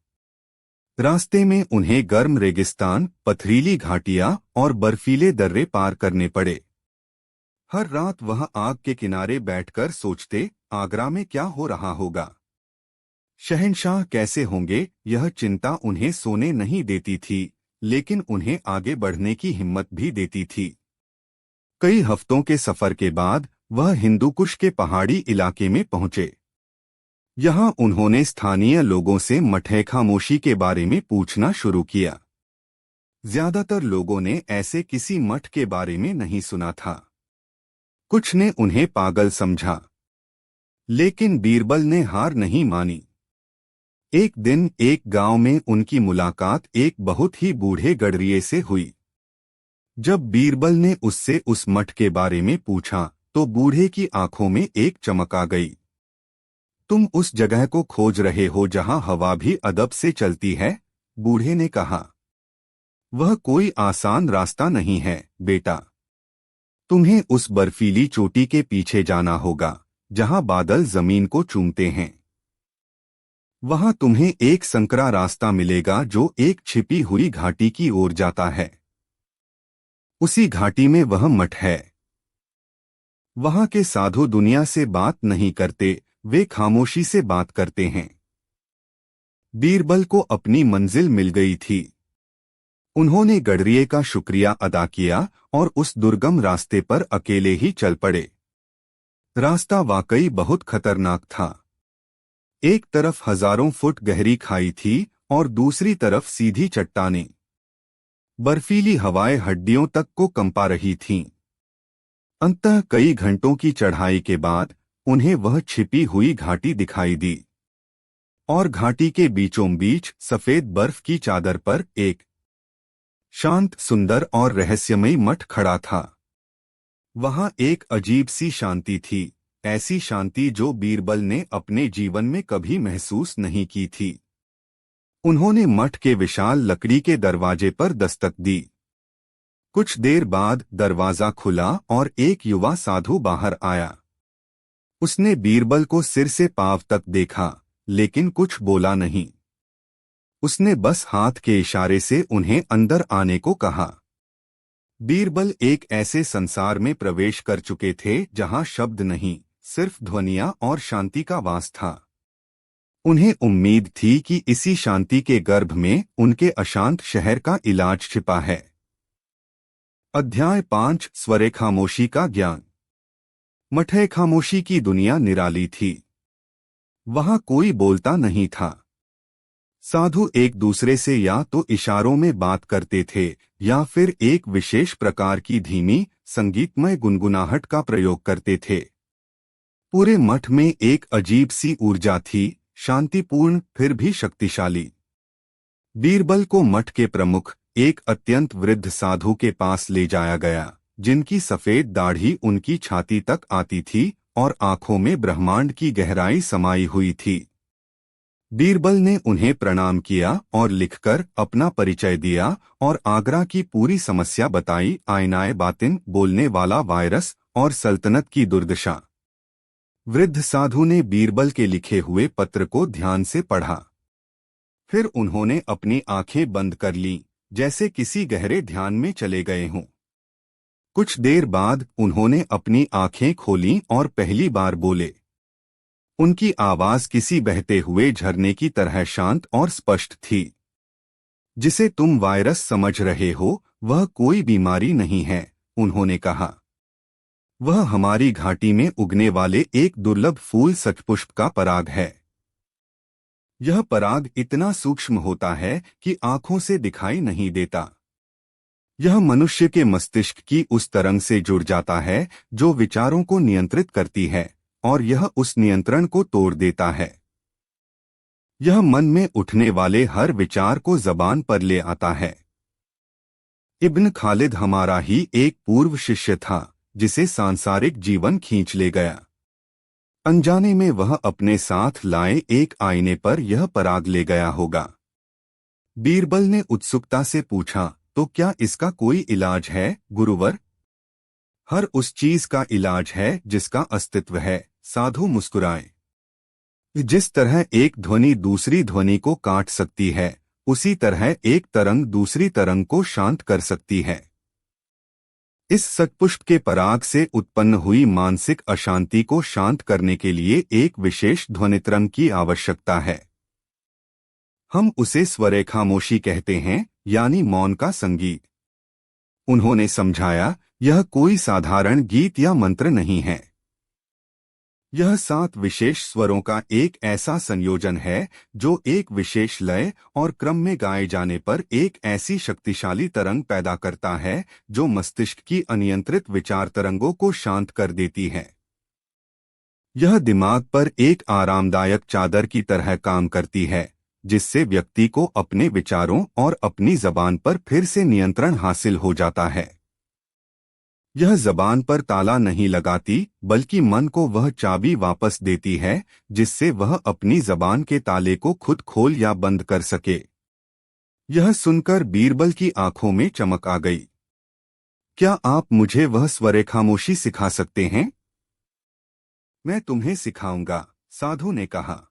रास्ते में उन्हें गर्म रेगिस्तान, पथरीली घाटियां और बर्फीले दर्रे पार करने पड़े। हर रात वह आग के किनारे बैठकर सोचते, आगरा में क्या हो रहा होगा, शहंशाह कैसे होंगे। यह चिंता उन्हें सोने नहीं देती थी, लेकिन उन्हें आगे बढ़ने की हिम्मत भी देती थी। कई हफ्तों के सफर के बाद वह हिंदुकुश के पहाड़ी इलाके में पहुंचे। यहाँ उन्होंने स्थानीय लोगों से मठे खामोशी के बारे में पूछना शुरू किया। ज्यादातर लोगों ने ऐसे किसी मठ के बारे में नहीं सुना था। कुछ ने उन्हें पागल समझा, लेकिन बीरबल ने हार नहीं मानी। एक दिन एक गांव में उनकी मुलाकात एक बहुत ही बूढ़े गडरिये से हुई। जब बीरबल ने उससे उस मठ के बारे में पूछा तो बूढ़े की आंखों में एक चमक आ गई। तुम उस जगह को खोज रहे हो जहां हवा भी अदब से चलती है? बूढ़े ने कहा। वह कोई आसान रास्ता नहीं है बेटा। तुम्हें उस बर्फीली चोटी के पीछे जाना होगा जहां बादल जमीन को चूमते हैं। वहां तुम्हें एक संकरा रास्ता मिलेगा जो एक छिपी हुई घाटी की ओर जाता है। उसी घाटी में वह मठ है। वहां के साधु दुनिया से बात नहीं करते, वे खामोशी से बात करते हैं। बीरबल को अपनी मंजिल मिल गई थी। उन्होंने गडरिये का शुक्रिया अदा किया और उस दुर्गम रास्ते पर अकेले ही चल पड़े। रास्ता वाकई बहुत खतरनाक था। एक तरफ हजारों फुट गहरी खाई थी और दूसरी तरफ सीधी चट्टानें। बर्फीली हवाएं हड्डियों तक को कंपा रही थीं। अंततः कई घंटों की चढ़ाई के बाद उन्हें वह छिपी हुई घाटी दिखाई दी। और घाटी के बीचों बीच सफेद बर्फ की चादर पर एक शांत, सुंदर और रहस्यमयी मठ खड़ा था। वहां एक अजीब सी शांति थी, ऐसी शांति जो बीरबल ने अपने जीवन में कभी महसूस नहीं की थी। उन्होंने मठ के विशाल लकड़ी के दरवाजे पर दस्तक दी। कुछ देर बाद दरवाजा खुला और एक युवा साधु बाहर आया। उसने बीरबल को सिर से पांव तक देखा, लेकिन कुछ बोला नहीं। उसने बस हाथ के इशारे से उन्हें अंदर आने को कहा। बीरबल एक ऐसे संसार में प्रवेश कर चुके थे जहां शब्द नहीं, सिर्फ ध्वनियां और शांति का वास था। उन्हें उम्मीद थी कि इसी शांति के गर्भ में उनके अशांत शहर का इलाज छिपा है। अध्याय 5 स्वरे खामोशी का ज्ञान। मठे खामोशी की दुनिया निराली थी। वहां कोई बोलता नहीं था। साधु एक दूसरे से या तो इशारों में बात करते थे या फिर एक विशेष प्रकार की धीमी संगीतमय गुनगुनाहट का प्रयोग करते थे। पूरे मठ में एक अजीब सी ऊर्जा थी, शांतिपूर्ण फिर भी शक्तिशाली। बीरबल को मठ के प्रमुख एक अत्यंत वृद्ध साधु के पास ले जाया गया, जिनकी सफेद दाढ़ी उनकी छाती तक आती थी और आंखों में ब्रह्मांड की गहराई समाई हुई थी। बीरबल ने उन्हें प्रणाम किया और लिखकर अपना परिचय दिया और आगरा की पूरी समस्या बताई, आईनाए बातिन, बोलने वाला वायरस और सल्तनत की दुर्दशा। वृद्ध साधु ने बीरबल के लिखे हुए पत्र को ध्यान से पढ़ा। फिर उन्होंने अपनी आंखें बंद कर लीं, जैसे किसी गहरे ध्यान में चले गए हों। कुछ देर बाद उन्होंने अपनी आंखें खोलीं और पहली बार बोले। उनकी आवाज किसी बहते हुए झरने की तरह शांत और स्पष्ट थी। जिसे तुम वायरस समझ रहे हो, वह कोई बीमारी नहीं है, उन्होंने कहा। वह हमारी घाटी में उगने वाले एक दुर्लभ फूल सचपुष्प का पराग है। यह पराग इतना सूक्ष्म होता है कि आंखों से दिखाई नहीं देता। यह मनुष्य के मस्तिष्क की उस तरंग से जुड़ जाता है जो विचारों को नियंत्रित करती है, और यह उस नियंत्रण को तोड़ देता है। यह मन में उठने वाले हर विचार को जबान पर ले आता है। इब्न खालिद हमारा ही एक पूर्व शिष्य था, जिसे सांसारिक जीवन खींच ले गया। अनजाने में वह अपने साथ लाए एक आईने पर यह पराग ले गया होगा। बीरबल ने उत्सुकता से पूछा, तो क्या इसका कोई इलाज है, गुरुवर? हर उस चीज का इलाज है जिसका अस्तित्व है, साधु मुस्कुराए। जिस तरह एक ध्वनि दूसरी ध्वनि को काट सकती है, उसी तरह एक तरंग दूसरी तरंग को शांत कर सकती है। इस सचपुष्प के पराग से उत्पन्न हुई मानसिक अशांति को शांत करने के लिए एक विशेष ध्वनितरंग की आवश्यकता है। हम उसे स्वरे खामोशी कहते हैं, यानी मौन का संगीत। उन्होंने समझाया, यह कोई साधारण गीत या मंत्र नहीं है। यह 7 विशेष स्वरों का एक ऐसा संयोजन है जो एक विशेष लय और क्रम में गाए जाने पर एक ऐसी शक्तिशाली तरंग पैदा करता है जो मस्तिष्क की अनियंत्रित विचार तरंगों को शांत कर देती है। यह दिमाग पर एक आरामदायक चादर की तरह काम करती है, जिससे व्यक्ति को अपने विचारों और अपनी जबान पर फिर से नियंत्रण हासिल हो जाता है। यह जबान पर ताला नहीं लगाती, बल्कि मन को वह चाबी वापस देती है जिससे वह अपनी जबान के ताले को खुद खोल या बंद कर सके। यह सुनकर बीरबल की आंखों में चमक आ गई। क्या आप मुझे वह स्वरे खामोशी सिखा सकते हैं? मैं तुम्हें सिखाऊंगा, साधु ने कहा।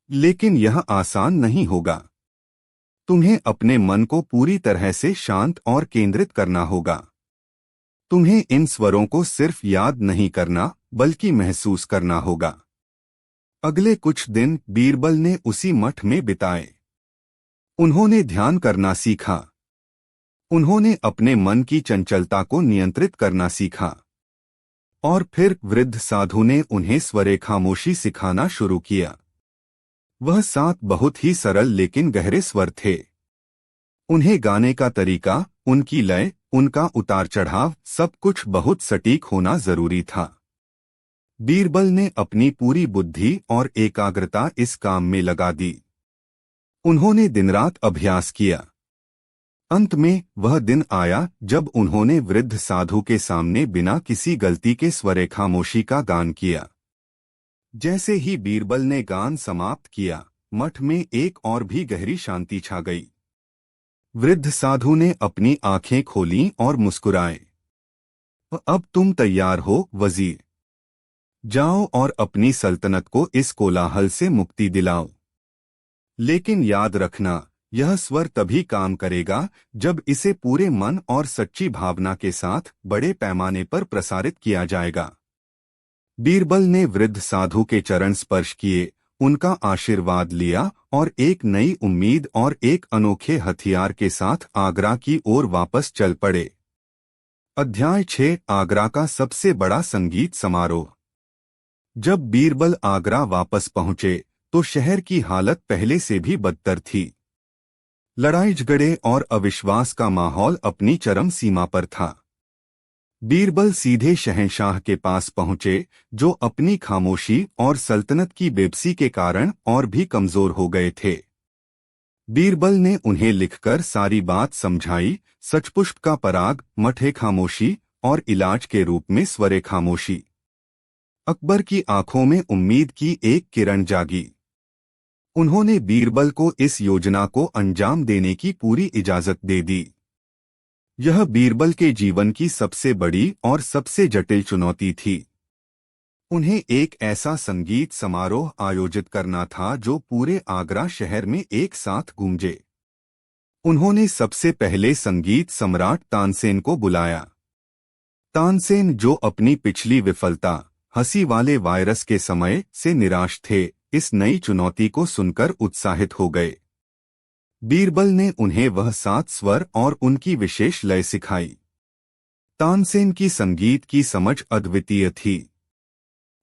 लेकिन यह आसान नहीं होगा। तुम्हें अपने मन को पूरी तरह से शांत और केंद्रित करना होगा। तुम्हें इन स्वरों को सिर्फ याद नहीं करना, बल्कि महसूस करना होगा। अगले कुछ दिन बीरबल ने उसी मठ में बिताए। उन्होंने ध्यान करना सीखा। उन्होंने अपने मन की चंचलता को नियंत्रित करना सीखा। और फिर वृद्ध साधु ने उन्हें स्वरे खामोशी सिखाना शुरू किया। वह 7 बहुत ही सरल लेकिन गहरे स्वर थे। उन्हें गाने का तरीका, उनकी लय, उनका उतार चढ़ाव, सब कुछ बहुत सटीक होना जरूरी था। बीरबल ने अपनी पूरी बुद्धि और एकाग्रता इस काम में लगा दी। उन्होंने दिन रात अभ्यास किया। अंत में वह दिन आया जब उन्होंने वृद्ध साधु के सामने बिना किसी गलती के स्वरे खामोशी का गान किया। जैसे ही बीरबल ने गान समाप्त किया, मठ में एक और भी गहरी शांति छा गई। वृद्ध साधु ने अपनी आंखें खोलीं और मुस्कुराए। अब तुम तैयार हो वजीर। जाओ और अपनी सल्तनत को इस कोलाहल से मुक्ति दिलाओ। लेकिन याद रखना, यह स्वर तभी काम करेगा जब इसे पूरे मन और सच्ची भावना के साथ बड़े पैमाने पर प्रसारित किया जाएगा। बीरबल ने वृद्ध साधु के चरण स्पर्श किए, उनका आशीर्वाद लिया और एक नई उम्मीद और एक अनोखे हथियार के साथ आगरा की ओर वापस चल पड़े। अध्याय 6, आगरा का सबसे बड़ा संगीत समारोह। जब बीरबल आगरा वापस पहुंचे तो शहर की हालत पहले से भी बदतर थी। लड़ाई झगड़े और अविश्वास का माहौल अपनी चरम सीमा पर था। बीरबल सीधे शहंशाह के पास पहुंचे, जो अपनी खामोशी और सल्तनत की बेबसी के कारण और भी कमजोर हो गए थे। बीरबल ने उन्हें लिखकर सारी बात समझाई, सचपुष्प का पराग, मठे खामोशी और इलाज के रूप में स्वरे खामोशी। अकबर की आंखों में उम्मीद की एक किरण जागी। उन्होंने बीरबल को इस योजना को अंजाम देने की पूरी इजाजत दे दी। यह बीरबल के जीवन की सबसे बड़ी और सबसे जटिल चुनौती थी। उन्हें एक ऐसा संगीत समारोह आयोजित करना था जो पूरे आगरा शहर में एक साथ गूंजे। उन्होंने सबसे पहले संगीत सम्राट तानसेन को बुलाया। तानसेन, जो अपनी पिछली विफलता, हंसी वाले वायरस के समय से निराश थे, इस नई चुनौती को सुनकर उत्साहित हो गए। बीरबल ने उन्हें वह 7 स्वर और उनकी विशेष लय सिखाई। तानसेन की संगीत की समझ अद्वितीय थी।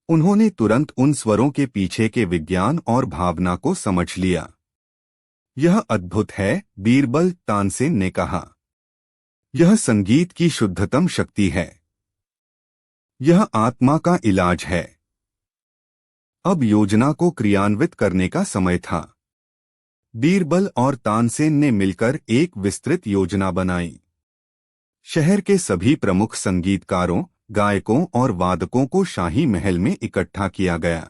उन्होंने तुरंत उन स्वरों के पीछे के विज्ञान और भावना को समझ लिया। यह अद्भुत है, बीरबल, तानसेन ने कहा। यह संगीत की शुद्धतम शक्ति है। यह आत्मा का इलाज है। अब योजना को क्रियान्वित करने का समय था। बीरबल और तानसेन ने मिलकर एक विस्तृत योजना बनाई। शहर के सभी प्रमुख संगीतकारों, गायकों और वादकों को शाही महल में इकट्ठा किया गया।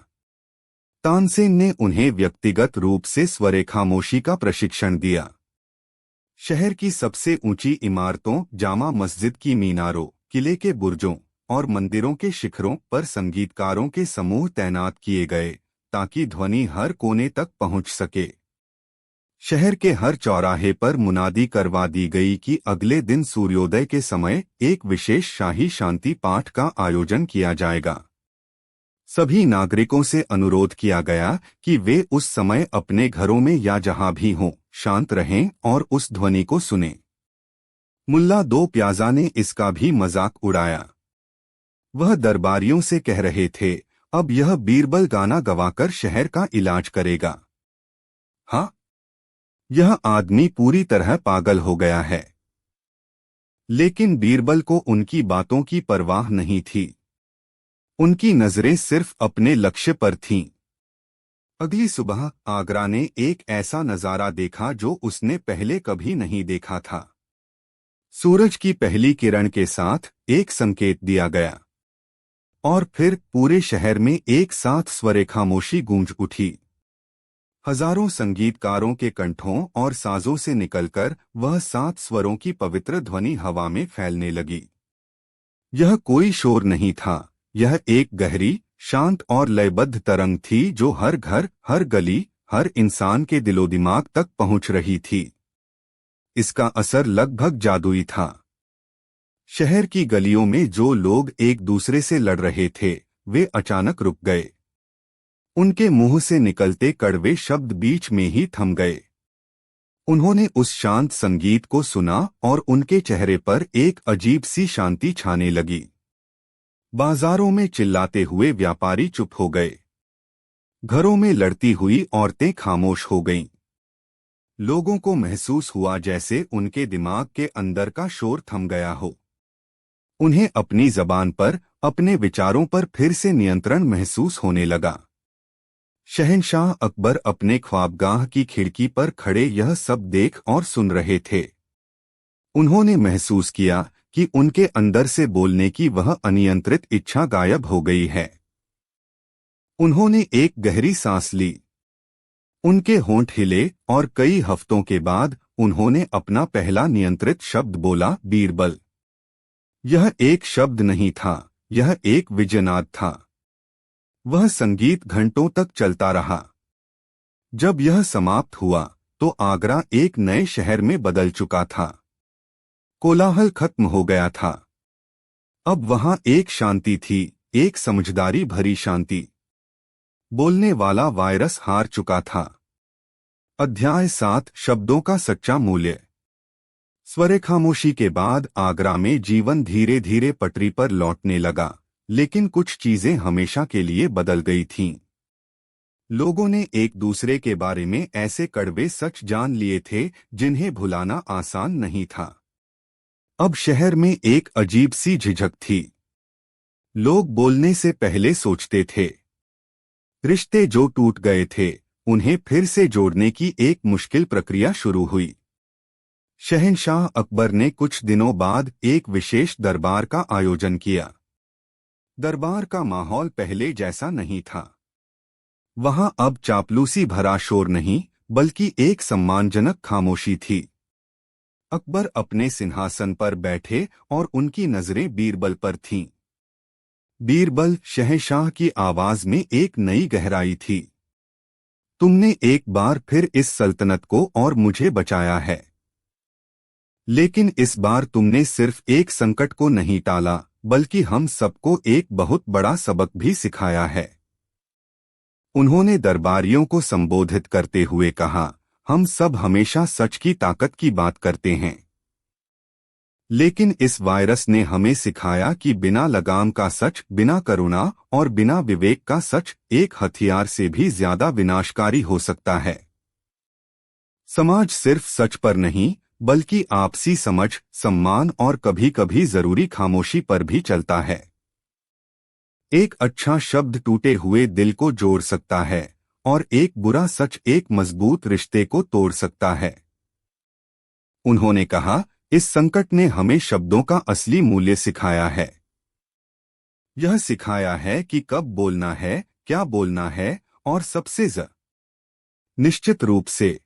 तानसेन ने उन्हें व्यक्तिगत रूप से स्वरे खामोशी का प्रशिक्षण दिया। शहर की सबसे ऊंची इमारतों, जामा मस्जिद की मीनारों, किले के बुर्जों और मंदिरों के शिखरों पर संगीतकारों के समूह तैनात किए गए, ताकि ध्वनि हर कोने तक पहुंच सके। शहर के हर चौराहे पर मुनादी करवा दी गई कि अगले दिन सूर्योदय के समय एक विशेष शाही शांति पाठ का आयोजन किया जाएगा। सभी नागरिकों से अनुरोध किया गया कि वे उस समय अपने घरों में या जहां भी हों, शांत रहें और उस ध्वनि को सुनें। मुल्ला दो प्याजा ने इसका भी मजाक उड़ाया। वह दरबारियों से कह रहे थे, अब यह बीरबल गाना गवाकर शहर का इलाज करेगा। हाँ, यह आदमी पूरी तरह पागल हो गया है। लेकिन बीरबल को उनकी बातों की परवाह नहीं थी। उनकी नजरें सिर्फ अपने लक्ष्य पर थीं। अगली सुबह आगरा ने एक ऐसा नजारा देखा जो उसने पहले कभी नहीं देखा था। सूरज की पहली किरण के साथ एक संकेत दिया गया और फिर पूरे शहर में एक साथ स्वरे खामोशी गूंज उठी। हजारों संगीतकारों के कंठों और साजों से निकलकर वह 7 स्वरों की पवित्र ध्वनि हवा में फैलने लगी। यह कोई शोर नहीं था, यह एक गहरी, शांत और लयबद्ध तरंग थी जो हर घर, हर गली, हर इंसान के दिलो दिमाग तक पहुंच रही थी। इसका असर लगभग जादुई था। शहर की गलियों में जो लोग एक दूसरे से लड़ रहे थे, वे अचानक रुक गए। उनके मुंह से निकलते कड़वे शब्द बीच में ही थम गए। उन्होंने उस शांत संगीत को सुना और उनके चेहरे पर एक अजीब सी शांति छाने लगी। बाजारों में चिल्लाते हुए व्यापारी चुप हो गए। घरों में लड़ती हुई औरतें खामोश हो गईं। लोगों को महसूस हुआ जैसे उनके दिमाग के अंदर का शोर थम गया हो। उन्हें अपनी जबान पर, अपने विचारों पर फिर से नियंत्रण महसूस होने लगा। शहंशाह अकबर अपने ख्वाबगाह की खिड़की पर खड़े यह सब देख और सुन रहे थे। उन्होंने महसूस किया कि उनके अंदर से बोलने की वह अनियंत्रित इच्छा गायब हो गई है। उन्होंने एक गहरी सांस ली। उनके होंठ हिले और कई हफ्तों के बाद उन्होंने अपना पहला नियंत्रित शब्द बोला, बीरबल। यह एक शब्द नहीं था, यह एक विजयनाद था। वह संगीत घंटों तक चलता रहा। जब यह समाप्त हुआ तो आगरा एक नए शहर में बदल चुका था। कोलाहल खत्म हो गया था। अब वहां एक शांति थी, एक समझदारी भरी शांति। बोलने वाला वायरस हार चुका था। अध्याय 7, शब्दों का सच्चा मूल्य। स्वरे खामोशी के बाद आगरा में जीवन धीरे धीरे पटरी पर लौटने लगा, लेकिन कुछ चीजें हमेशा के लिए बदल गई थीं। लोगों ने एक दूसरे के बारे में ऐसे कड़वे सच जान लिए थे जिन्हें भुलाना आसान नहीं था। अब शहर में एक अजीब सी झिझक थी। लोग बोलने से पहले सोचते थे। रिश्ते जो टूट गए थे, उन्हें फिर से जोड़ने की एक मुश्किल प्रक्रिया शुरू हुई। शहंशाह अकबर ने कुछ दिनों बाद एक विशेष दरबार का आयोजन किया। दरबार का माहौल पहले जैसा नहीं था। वहां अब चापलूसी भरा शोर नहीं, बल्कि एक सम्मानजनक खामोशी थी। अकबर अपने सिंहासन पर बैठे और उनकी नजरें बीरबल पर थीं। बीरबल, शहंशाह की आवाज में एक नई गहराई थी। तुमने एक बार फिर इस सल्तनत को और मुझे बचाया है। लेकिन इस बार तुमने सिर्फ एक संकट को नहीं टाला, बल्कि हम सबको एक बहुत बड़ा सबक भी सिखाया है। उन्होंने दरबारियों को संबोधित करते हुए कहा, हम सब हमेशा सच की ताकत की बात करते हैं, लेकिन इस वायरस ने हमें सिखाया कि बिना लगाम का सच, बिना करुणा और बिना विवेक का सच एक हथियार से भी ज्यादा विनाशकारी हो सकता है। समाज सिर्फ सच पर नहीं, बल्कि आपसी समझ, सम्मान और कभी-कभी जरूरी खामोशी पर भी चलता है। एक अच्छा शब्द टूटे हुए दिल को जोड़ सकता है और एक बुरा सच एक मजबूत रिश्ते को तोड़ सकता है। उन्होंने कहा, इस संकट ने हमें शब्दों का असली मूल्य सिखाया है। यह सिखाया है कि कब बोलना है, क्या बोलना है और सबसे निश्चित रूप से।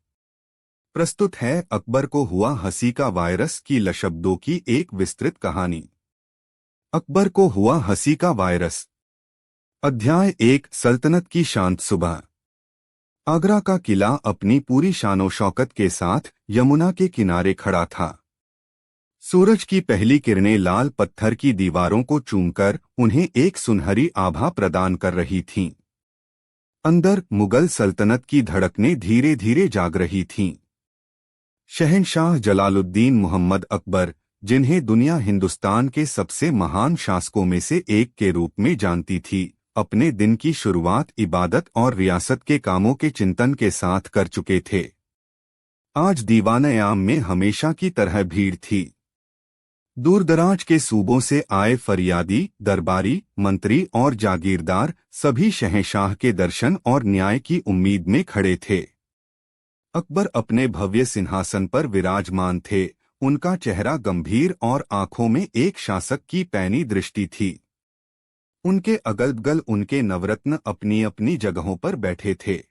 प्रस्तुत है अकबर को हुआ हंसी का वायरस की लशब्दों की एक विस्तृत कहानी। अकबर को हुआ हंसी का वायरस। अध्याय 1, सल्तनत की शांत सुबह। आगरा का किला अपनी पूरी शानो शौकत के साथ यमुना के किनारे खड़ा था। सूरज की पहली किरणें लाल पत्थर की दीवारों को चूमकर उन्हें एक सुनहरी आभा प्रदान कर रही थीं। अंदर मुगल सल्तनत की धड़कनें धीरे धीरे जाग रही थीं। शहंशाह जलालुद्दीन मोहम्मद अकबर, जिन्हें दुनिया हिंदुस्तान के सबसे महान शासकों में से एक के रूप में जानती थी, अपने दिन की शुरुआत इबादत और रियासत के कामों के चिंतन के साथ कर चुके थे। आज दीवान-ए-आम में हमेशा की तरह भीड़ थी। दूरदराज के सूबों से आए फरियादी, दरबारी, मंत्री और जागीरदार सभी शहंशाह के दर्शन और न्याय की उम्मीद में खड़े थे। अकबर अपने भव्य सिंहासन पर विराजमान थे, उनका चेहरा गंभीर और आंखों में एक शासक की पैनी दृष्टि थी। उनके अगल बगल उनके नवरत्न अपनी अपनी जगहों पर बैठे थे।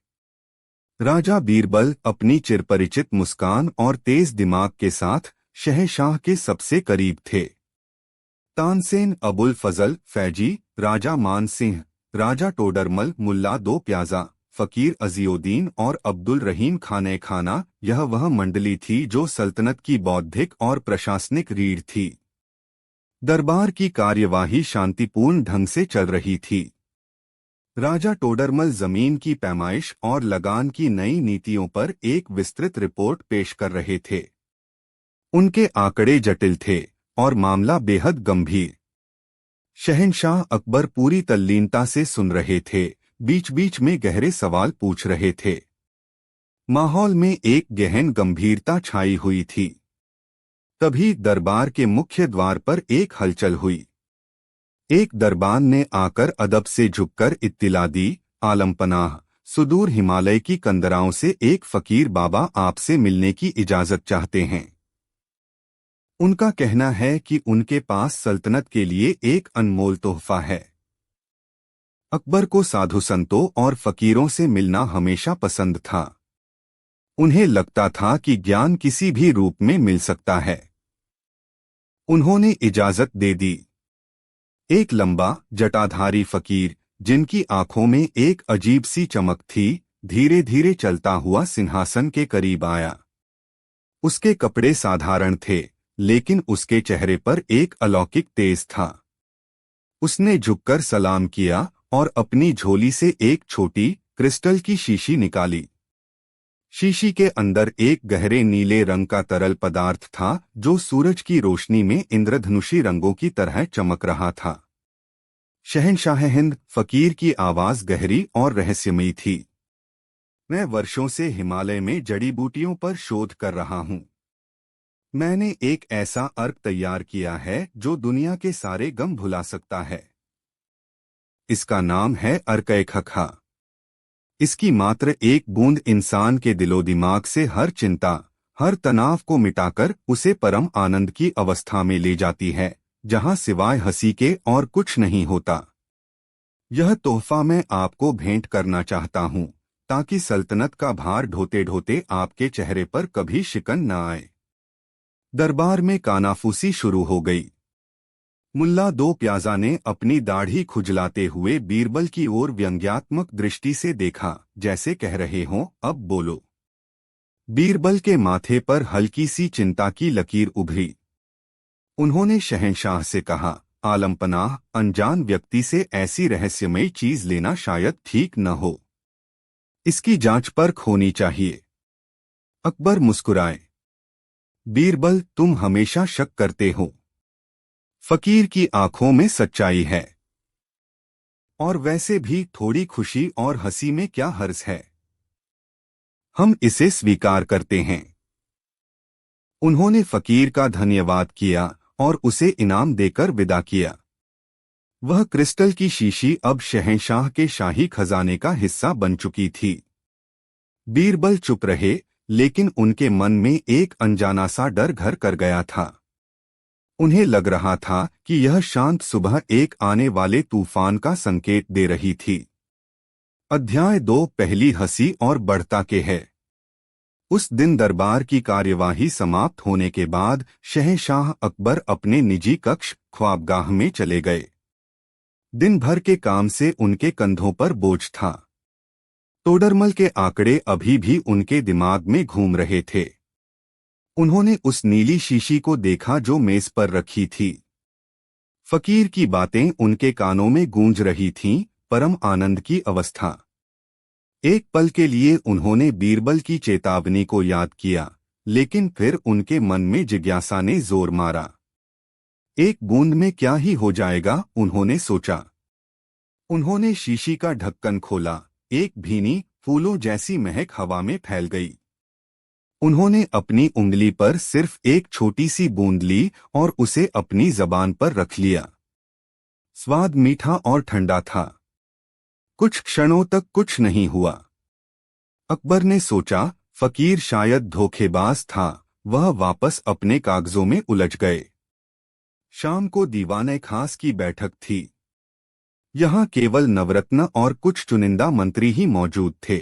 राजा बीरबल अपनी चिरपरिचित मुस्कान और तेज दिमाग के साथ शहंशाह के सबसे करीब थे। तानसेन, अबुल फजल फैजी, राजा मान सिंह, राजा टोडरमल, मुल्ला दो प्याजा, फकीर अजीउद्दीन और अब्दुल रहीम खाने खाना, यह वह मंडली थी जो सल्तनत की बौद्धिक और प्रशासनिक रीढ़ थी। दरबार की कार्यवाही शांतिपूर्ण ढंग से चल रही थी। राजा टोडरमल जमीन की पैमाइश और लगान की नई नीतियों पर एक विस्तृत रिपोर्ट पेश कर रहे थे। उनके आंकड़े जटिल थे और मामला बेहद गंभीर। शहंशाह अकबर पूरी तल्लीनता से सुन रहे थे, बीच बीच में गहरे सवाल पूछ रहे थे। माहौल में एक गहन गंभीरता छाई हुई थी। तभी दरबार के मुख्य द्वार पर एक हलचल हुई। एक दरबान ने आकर अदब से झुककर इत्तिला दी, आलमपनाह, सुदूर हिमालय की कंदराओं से एक फकीर बाबा आपसे मिलने की इजाजत चाहते हैं। उनका कहना है कि उनके पास सल्तनत के लिए एक अनमोल तोहफा है। अकबर को साधु संतों और फकीरों से मिलना हमेशा पसंद था। उन्हें लगता था कि ज्ञान किसी भी रूप में मिल सकता है। उन्होंने इजाजत दे दी। एक लंबा जटाधारी फकीर, जिनकी आंखों में एक अजीब सी चमक थी, धीरे धीरे चलता हुआ सिंहासन के करीब आया। उसके कपड़े साधारण थे, लेकिन उसके चेहरे पर एक अलौकिक तेज था। उसने झुककर सलाम किया और अपनी झोली से एक छोटी क्रिस्टल की शीशी निकाली। शीशी के अंदर एक गहरे नीले रंग का तरल पदार्थ था जो सूरज की रोशनी में इंद्रधनुषी रंगों की तरह चमक रहा था। शहंशाह हिंद, फकीर की आवाज गहरी और रहस्यमयी थी। मैं वर्षों से हिमालय में जड़ी बूटियों पर शोध कर रहा हूं। मैंने एक ऐसा अर्क तैयार किया है जो दुनिया के सारे गम भुला सकता है। इसका नाम है अर्क-ए-खखा। इसकी मात्र एक बूंद इंसान के दिलो दिमाग से हर चिंता, हर तनाव को मिटाकर उसे परम आनंद की अवस्था में ले जाती है, जहां सिवाय हंसी के और कुछ नहीं होता। यह तोहफा मैं आपको भेंट करना चाहता हूं, ताकि सल्तनत का भार ढोते ढोते आपके चेहरे पर कभी शिकन न आए। दरबार में कानाफूसी शुरू हो गई। मुल्ला दो प्याजा ने अपनी दाढ़ी खुजलाते हुए बीरबल की ओर व्यंग्यात्मक दृष्टि से देखा, जैसे कह रहे हों, अब बोलो। बीरबल के माथे पर हल्की सी चिंता की लकीर उभरी। उन्होंने शहंशाह से कहा, आलमपनाह, अनजान व्यक्ति से ऐसी रहस्यमयी चीज लेना शायद ठीक न हो। इसकी जांच परख होनी चाहिए। अकबर मुस्कुराए। बीरबल, तुम हमेशा शक करते हो। फकीर की आंखों में सच्चाई है। और वैसे भी थोड़ी खुशी और हंसी में क्या हर्ज है। हम इसे स्वीकार करते हैं। उन्होंने फकीर का धन्यवाद किया और उसे इनाम देकर विदा किया। वह क्रिस्टल की शीशी अब शहंशाह के शाही खजाने का हिस्सा बन चुकी थी। बीरबल चुप रहे, लेकिन उनके मन में एक अनजाना सा डर घर कर गया था। उन्हें लग रहा था कि यह शांत सुबह एक आने वाले तूफान का संकेत दे रही थी। अध्याय 2, पहली हंसी और बढ़ता के है। उस दिन दरबार की कार्यवाही समाप्त होने के बाद शहंशाह अकबर अपने निजी कक्ष ख्वाबगाह में चले गए। दिन भर के काम से उनके कंधों पर बोझ था। टोडरमल के आंकड़े अभी भी उनके दिमाग में घूम रहे थे। उन्होंने उस नीली शीशी को देखा जो मेज पर रखी थी। फकीर की बातें उनके कानों में गूंज रही थीं, परम आनंद की अवस्था। एक पल के लिए उन्होंने बीरबल की चेतावनी को याद किया, लेकिन फिर उनके मन में जिज्ञासा ने जोर मारा। एक बूंद में क्या ही हो जाएगा, उन्होंने सोचा। उन्होंने शीशी का ढक्कन खोला। एक भीनी फूलों जैसी महक हवा में फैल गई। उन्होंने अपनी उंगली पर सिर्फ एक छोटी सी बूंद ली और उसे अपनी जबान पर रख लिया। स्वाद मीठा और ठंडा था। कुछ क्षणों तक कुछ नहीं हुआ। अकबर ने सोचा, फकीर शायद धोखेबाज था, वह वापस अपने कागजों में उलझ गए। शाम को दीवाने खास की बैठक थी। यहाँ केवल नवरत्न और कुछ चुनिंदा मंत्री ही मौजूद थे।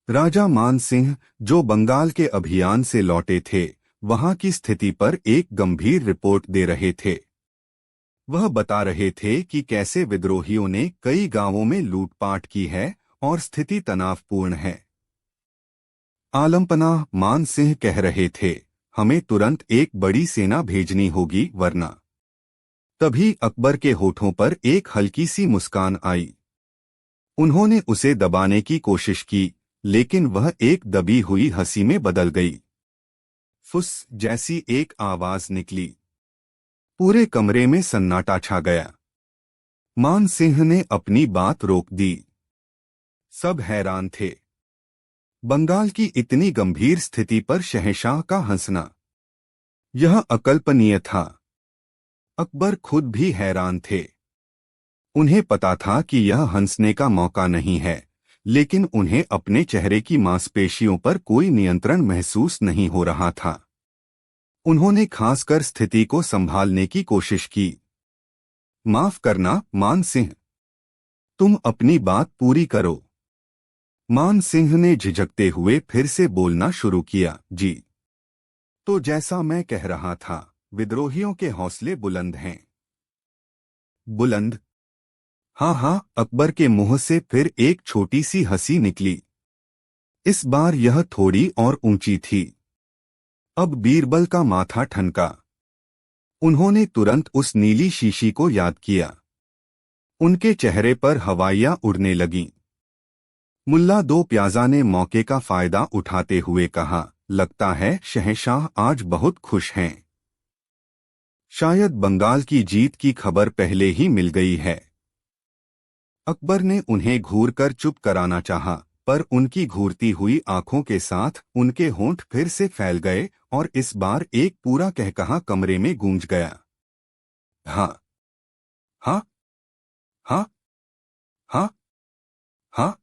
राजा मान सिंह, जो बंगाल के अभियान से लौटे थे, वहां की स्थिति पर एक गंभीर रिपोर्ट दे रहे थे। वह बता रहे थे कि कैसे विद्रोहियों ने कई गांवों में लूटपाट की है और स्थिति तनावपूर्ण है। आलमपनाह मान सिंह कह रहे थे, हमें तुरंत एक बड़ी सेना भेजनी होगी वरना। तभी अकबर के होठों पर एक हल्की सी मुस्कान आई। उन्होंने उसे दबाने की कोशिश की, लेकिन वह एक दबी हुई हंसी में बदल गई। फुस जैसी एक आवाज निकली। पूरे कमरे में सन्नाटा छा गया। मान सिंह ने अपनी बात रोक दी। सब हैरान थे। बंगाल की इतनी गंभीर स्थिति पर शहंशाह का हंसना, यह अकल्पनीय था। अकबर खुद भी हैरान थे। उन्हें पता था कि यह हंसने का मौका नहीं है, लेकिन उन्हें अपने चेहरे की मांसपेशियों पर कोई नियंत्रण महसूस नहीं हो रहा था। उन्होंने खासकर स्थिति को संभालने की कोशिश की। माफ करना मान सिंह, तुम अपनी बात पूरी करो। मान सिंह ने झिझकते हुए फिर से बोलना शुरू किया। जी, तो जैसा मैं कह रहा था, विद्रोहियों के हौसले बुलंद हैं। बुलंद? हाँ हाँ, अकबर के मुंह से फिर एक छोटी सी हंसी निकली। इस बार यह थोड़ी और ऊंची थी। अब बीरबल का माथा ठनका। उन्होंने तुरंत उस नीली शीशी को याद किया। उनके चेहरे पर हवाइयां उड़ने लगीं। मुल्ला दो प्याजा ने मौके का फायदा उठाते हुए कहा, लगता है शहंशाह आज बहुत खुश हैं। शायद बंगाल की जीत की खबर पहले ही मिल गई है। अकबर ने उन्हें घूर कर चुप कराना चाहा, पर उनकी घूरती हुई आंखों के साथ उनके होंठ फिर से फैल गए और इस बार एक पूरा कहकहा कमरे में गूंज गया। हाँ हाँ हाँ हाँ हाँ।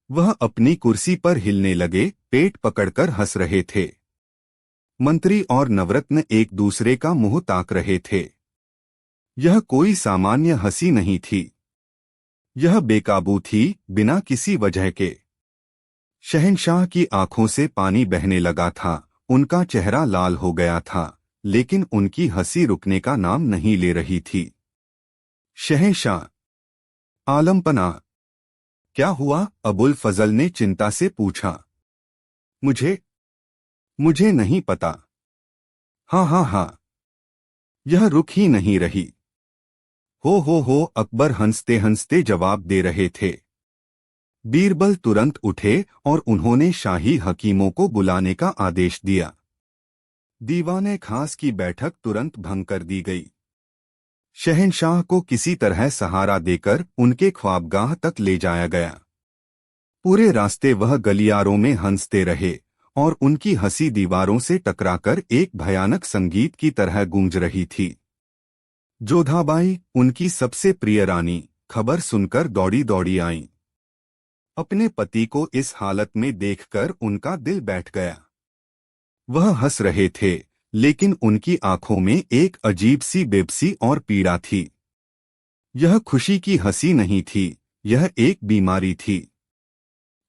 वह अपनी कुर्सी पर हिलने लगे, पेट पकड़कर हंस रहे थे। मंत्री और नवरत्न एक दूसरे का मुंह ताक रहे थे। यह कोई सामान्य हंसी नहीं थी। यह बेकाबू थी, बिना किसी वजह के। शहंशाह की आंखों से पानी बहने लगा था, उनका चेहरा लाल हो गया था, लेकिन उनकी हंसी रुकने का नाम नहीं ले रही थी। शहंशाह! आलमपनाह! क्या हुआ? अबुल फजल ने चिंता से पूछा। मुझे नहीं पता। हाँ हाँ हाँ। यह रुक ही नहीं रही। हो, अकबर हंसते हंसते जवाब दे रहे थे। बीरबल तुरंत उठे और उन्होंने शाही हकीमों को बुलाने का आदेश दिया। दीवाने खास की बैठक तुरंत भंग कर दी गई। शहंशाह को किसी तरह सहारा देकर उनके ख्वाबगाह तक ले जाया गया। पूरे रास्ते वह गलियारों में हंसते रहे और उनकी हंसी दीवारों से टकराकर एक भयानक संगीत की तरह गूंज रही थी। जोधाबाई, उनकी सबसे प्रिय रानी, खबर सुनकर दौड़ी दौड़ी आईं। अपने पति को इस हालत में देखकर उनका दिल बैठ गया। वह हंस रहे थे, लेकिन उनकी आंखों में एक अजीब सी बेबसी और पीड़ा थी। यह खुशी की हंसी नहीं थी, यह एक बीमारी थी।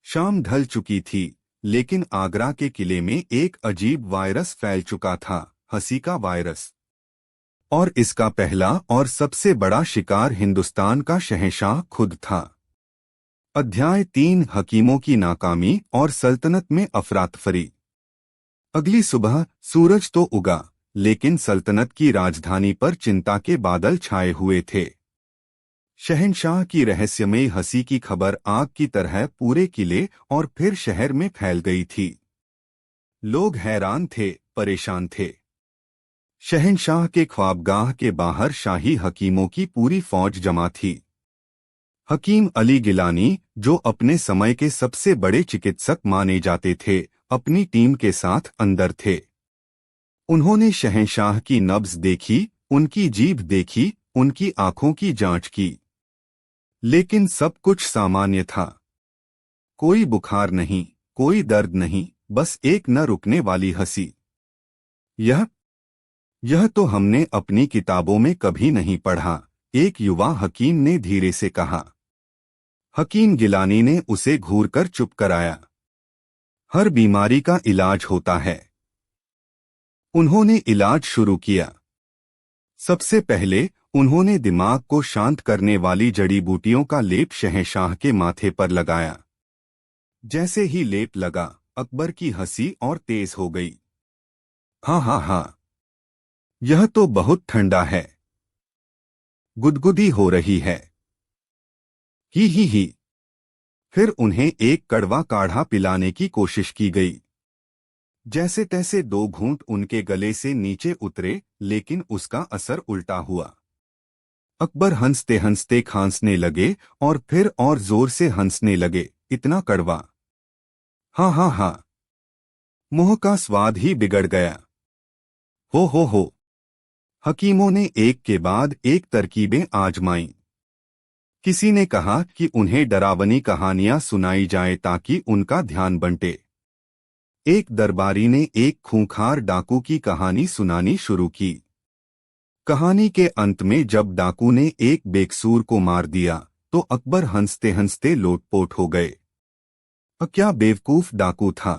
शाम ढल चुकी थी, लेकिन आगरा के किले में एक अजीब वायरस फैल चुका था, हंसी का वायरस। और इसका पहला और सबसे बड़ा शिकार हिंदुस्तान का शहंशाह खुद था। अध्याय 3, हकीमों की नाकामी और सल्तनत में अफरातफरी। अगली सुबह सूरज तो उगा, लेकिन सल्तनत की राजधानी पर चिंता के बादल छाए हुए थे। शहंशाह की रहस्यमयी हंसी की खबर आग की तरह पूरे किले और फिर शहर में फैल गई थी। लोग हैरान थे, परेशान थे। शहंशाह के ख्वाबगाह के बाहर शाही हकीमों की पूरी फौज जमा थी। हकीम अली गिलानी, जो अपने समय के सबसे बड़े चिकित्सक माने जाते थे, अपनी टीम के साथ अंदर थे। उन्होंने शहंशाह की नब्ज देखी, उनकी जीभ देखी, उनकी आंखों की जांच की। लेकिन सब कुछ सामान्य था। कोई बुखार नहीं, कोई दर्द नहीं, बस एक न रुकने वाली हंसी। यह तो हमने अपनी किताबों में कभी नहीं पढ़ा, एक युवा हकीम ने धीरे से कहा। हकीम गिलानी ने उसे घूरकर चुप कराया। हर बीमारी का इलाज होता है। उन्होंने इलाज शुरू किया। सबसे पहले उन्होंने दिमाग को शांत करने वाली जड़ी बूटियों का लेप शहंशाह के माथे पर लगाया। जैसे ही लेप लगा, अकबर की हंसी और तेज हो गई। हाँ हाँ हाँ, यह तो बहुत ठंडा है। गुदगुदी हो रही है। ही। फिर उन्हें एक कड़वा काढ़ा पिलाने की कोशिश की गई। जैसे तैसे 2 घूंट उनके गले से नीचे उतरे, लेकिन उसका असर उल्टा हुआ। अकबर हंसते हंसते खांसने लगे और फिर और जोर से हंसने लगे। इतना कड़वा। हाँ हाँ हाँ, मुंह का स्वाद ही बिगड़ गया। हो। हकीमों ने एक के बाद एक तरकीबें आजमाईं। किसी ने कहा कि उन्हें डरावनी कहानियां सुनाई जाए ताकि उनका ध्यान बंटे। एक दरबारी ने एक खूंखार डाकू की कहानी सुनानी शुरू की। कहानी के अंत में जब डाकू ने एक बेकसूर को मार दिया तो अकबर हंसते हंसते लोटपोट हो गए। क्या बेवकूफ डाकू था।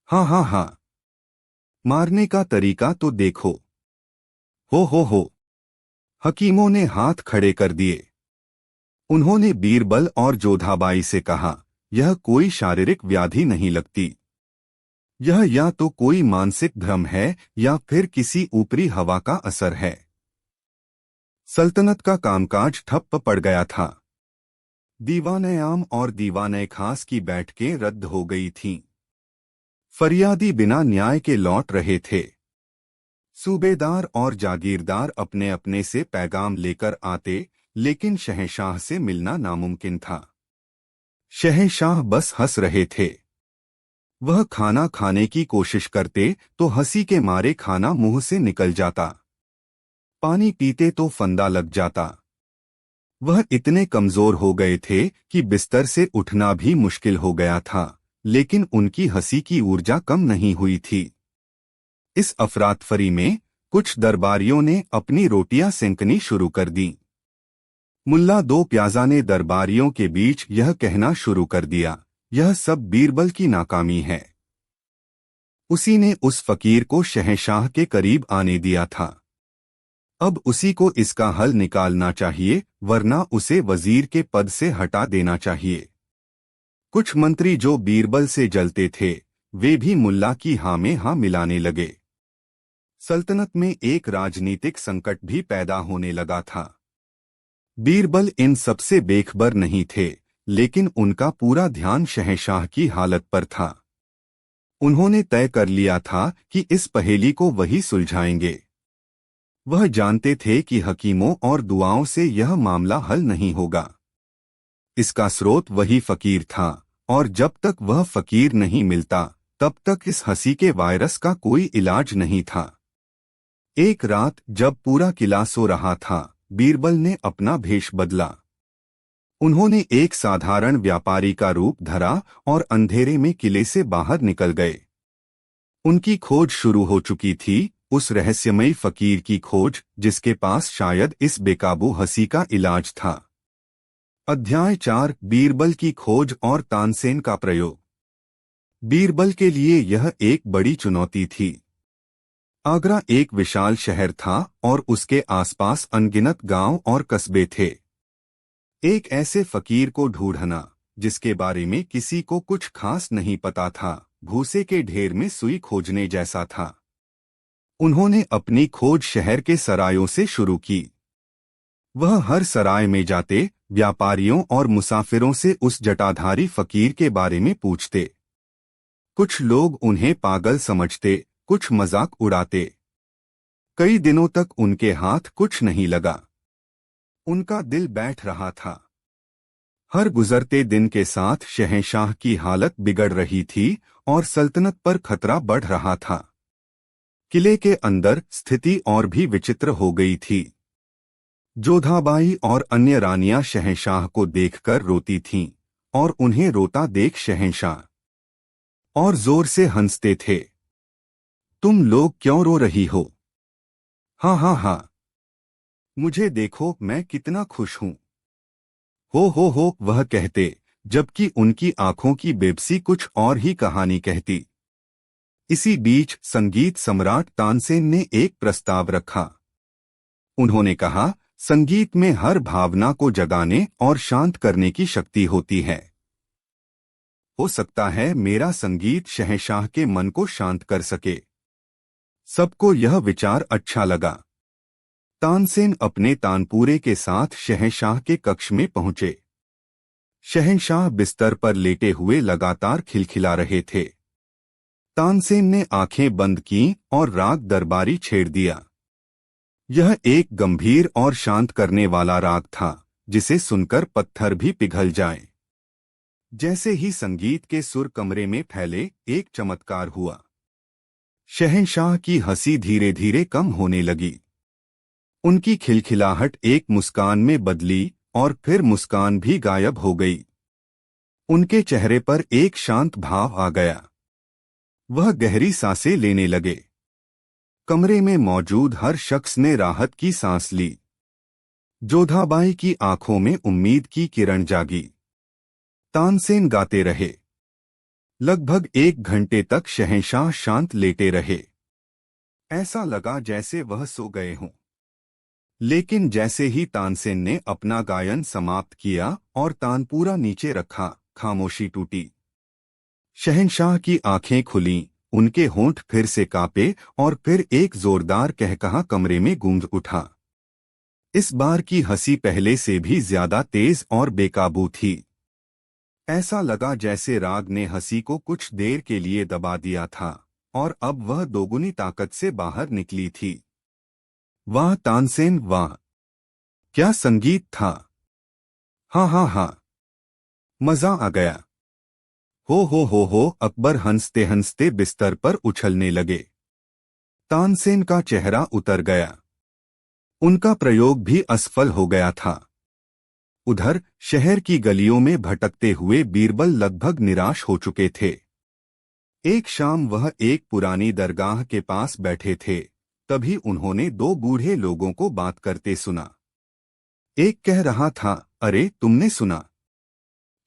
हाँ हाँ हाँ, मारने का तरीका तो देखो। हो। हकीमों ने हाथ खड़े कर दिए। उन्होंने बीरबल और जोधाबाई से कहा, यह कोई शारीरिक व्याधि नहीं लगती। यह या तो कोई मानसिक भ्रम है या फिर किसी ऊपरी हवा का असर है। सल्तनत का कामकाज ठप्प पड़ गया था। दीवाने आम और दीवाने खास की बैठकें रद्द हो गई थीं। फरियादी बिना न्याय के लौट रहे थे। सूबेदार और जागीरदार अपने अपने से पैगाम लेकर आते, लेकिन शहंशाह से मिलना नामुमकिन था। शहंशाह बस हंस रहे थे। वह खाना खाने की कोशिश करते तो हंसी के मारे खाना मुंह से निकल जाता। पानी पीते तो फंदा लग जाता। वह इतने कमजोर हो गए थे कि बिस्तर से उठना भी मुश्किल हो गया था, लेकिन उनकी हंसी की ऊर्जा कम नहीं हुई थी। इस अफरातफरी में कुछ दरबारियों ने अपनी रोटियां सेंकनी शुरू कर दी। मुल्ला दो प्याजा ने दरबारियों के बीच यह कहना शुरू कर दिया, यह सब बीरबल की नाकामी है। उसी ने उस फकीर को शहंशाह के करीब आने दिया था। अब उसी को इसका हल निकालना चाहिए, वरना उसे वजीर के पद से हटा देना चाहिए। कुछ मंत्री जो बीरबल से जलते थे, वे भी मुल्ला की हाँ में हाँ मिलाने लगे। सल्तनत में एक राजनीतिक संकट भी पैदा होने लगा था। बीरबल इन सबसे बेखबर नहीं थे, लेकिन उनका पूरा ध्यान शहंशाह की हालत पर था। उन्होंने तय कर लिया था कि इस पहेली को वही सुलझाएंगे। वह जानते थे कि हकीमों और दुआओं से यह मामला हल नहीं होगा। इसका स्रोत वही फकीर था, और जब तक वह फकीर नहीं मिलता, तब तक इस हंसी के वायरस का कोई इलाज नहीं था। एक रात जब पूरा किला सो रहा था, बीरबल ने अपना भेष बदला। उन्होंने एक साधारण व्यापारी का रूप धरा और अंधेरे में किले से बाहर निकल गए। उनकी खोज शुरू हो चुकी थी, उस रहस्यमयी फकीर की खोज जिसके पास शायद इस बेकाबू हंसी का इलाज था। अध्याय 4, बीरबल की खोज और तानसेन का प्रयोग। बीरबल के लिए यह एक बड़ी चुनौती थी। आगरा एक विशाल शहर था और उसके आसपास अनगिनत गांव और कस्बे थे। एक ऐसे फकीर को ढूंढना जिसके बारे में किसी को कुछ खास नहीं पता था, भूसे के ढेर में सुई खोजने जैसा था। उन्होंने अपनी खोज शहर के सरायों से शुरू की। वह हर सराय में जाते, व्यापारियों और मुसाफिरों से उस जटाधारी फकीर के बारे में पूछते। कुछ लोग उन्हें पागल समझते, कुछ मजाक उड़ाते। कई दिनों तक उनके हाथ कुछ नहीं लगा। उनका दिल बैठ रहा था। हर गुजरते दिन के साथ शहंशाह की हालत बिगड़ रही थी और सल्तनत पर खतरा बढ़ रहा था। किले के अंदर स्थिति और भी विचित्र हो गई थी। जोधाबाई और अन्य रानियां शहंशाह को देखकर रोती थीं, और उन्हें रोता देख शहंशाह और जोर से हंसते थे। तुम लोग क्यों रो रही हो? हाँ हाँ हाँ, मुझे देखो मैं कितना खुश हूँ। हो वह कहते, जबकि उनकी आंखों की बेबसी कुछ और ही कहानी कहती। इसी बीच संगीत सम्राट तानसेन ने एक प्रस्ताव रखा। उन्होंने कहा, संगीत में हर भावना को जगाने और शांत करने की शक्ति होती है। हो सकता है मेरा संगीत शहंशाह के मन को शांत कर सके। सबको यह विचार अच्छा लगा। तानसेन अपने तानपूरे के साथ शहंशाह के कक्ष में पहुंचे। शहंशाह बिस्तर पर लेटे हुए लगातार खिलखिला रहे थे। तानसेन ने आंखें बंद की और राग दरबारी छेड़ दिया। यह एक गंभीर और शांत करने वाला राग था, जिसे सुनकर पत्थर भी पिघल जाएं। जैसे ही संगीत के सुर कमरे में फैले, एक चमत्कार हुआ। शहंशाह की हंसी धीरे धीरे कम होने लगी। उनकी खिलखिलाहट एक मुस्कान में बदली और फिर मुस्कान भी गायब हो गई। उनके चेहरे पर एक शांत भाव आ गया। वह गहरी सांसें लेने लगे। कमरे में मौजूद हर शख्स ने राहत की सांस ली। जोधाबाई की आंखों में उम्मीद की किरण जागी। तानसेन गाते रहे। लगभग 1 घंटे तक शहंशाह शांत लेटे रहे। ऐसा लगा जैसे वह सो गए हों। लेकिन जैसे ही तानसेन ने अपना गायन समाप्त किया और तानपूरा नीचे रखा, खामोशी टूटी। शहंशाह की आंखें खुलीं, उनके होंठ फिर से कांपे और फिर एक जोरदार कहकहा कमरे में गूंज उठा। इस बार की हंसी पहले से भी ज्यादा तेज और बेकाबू थी। ऐसा लगा जैसे राग ने हंसी को कुछ देर के लिए दबा दिया था और अब वह दोगुनी ताकत से बाहर निकली थी। वाह तानसेन वाह, क्या संगीत था। हाँ हाँ हाँ, मजा आ गया। हो अकबर हंसते हंसते बिस्तर पर उछलने लगे। तानसेन का चेहरा उतर गया। उनका प्रयोग भी असफल हो गया था। उधर शहर की गलियों में भटकते हुए बीरबल लगभग निराश हो चुके थे। एक शाम वह एक पुरानी दरगाह के पास बैठे थे, तभी उन्होंने 2 बूढ़े लोगों को बात करते सुना। एक कह रहा था, अरे तुमने सुना,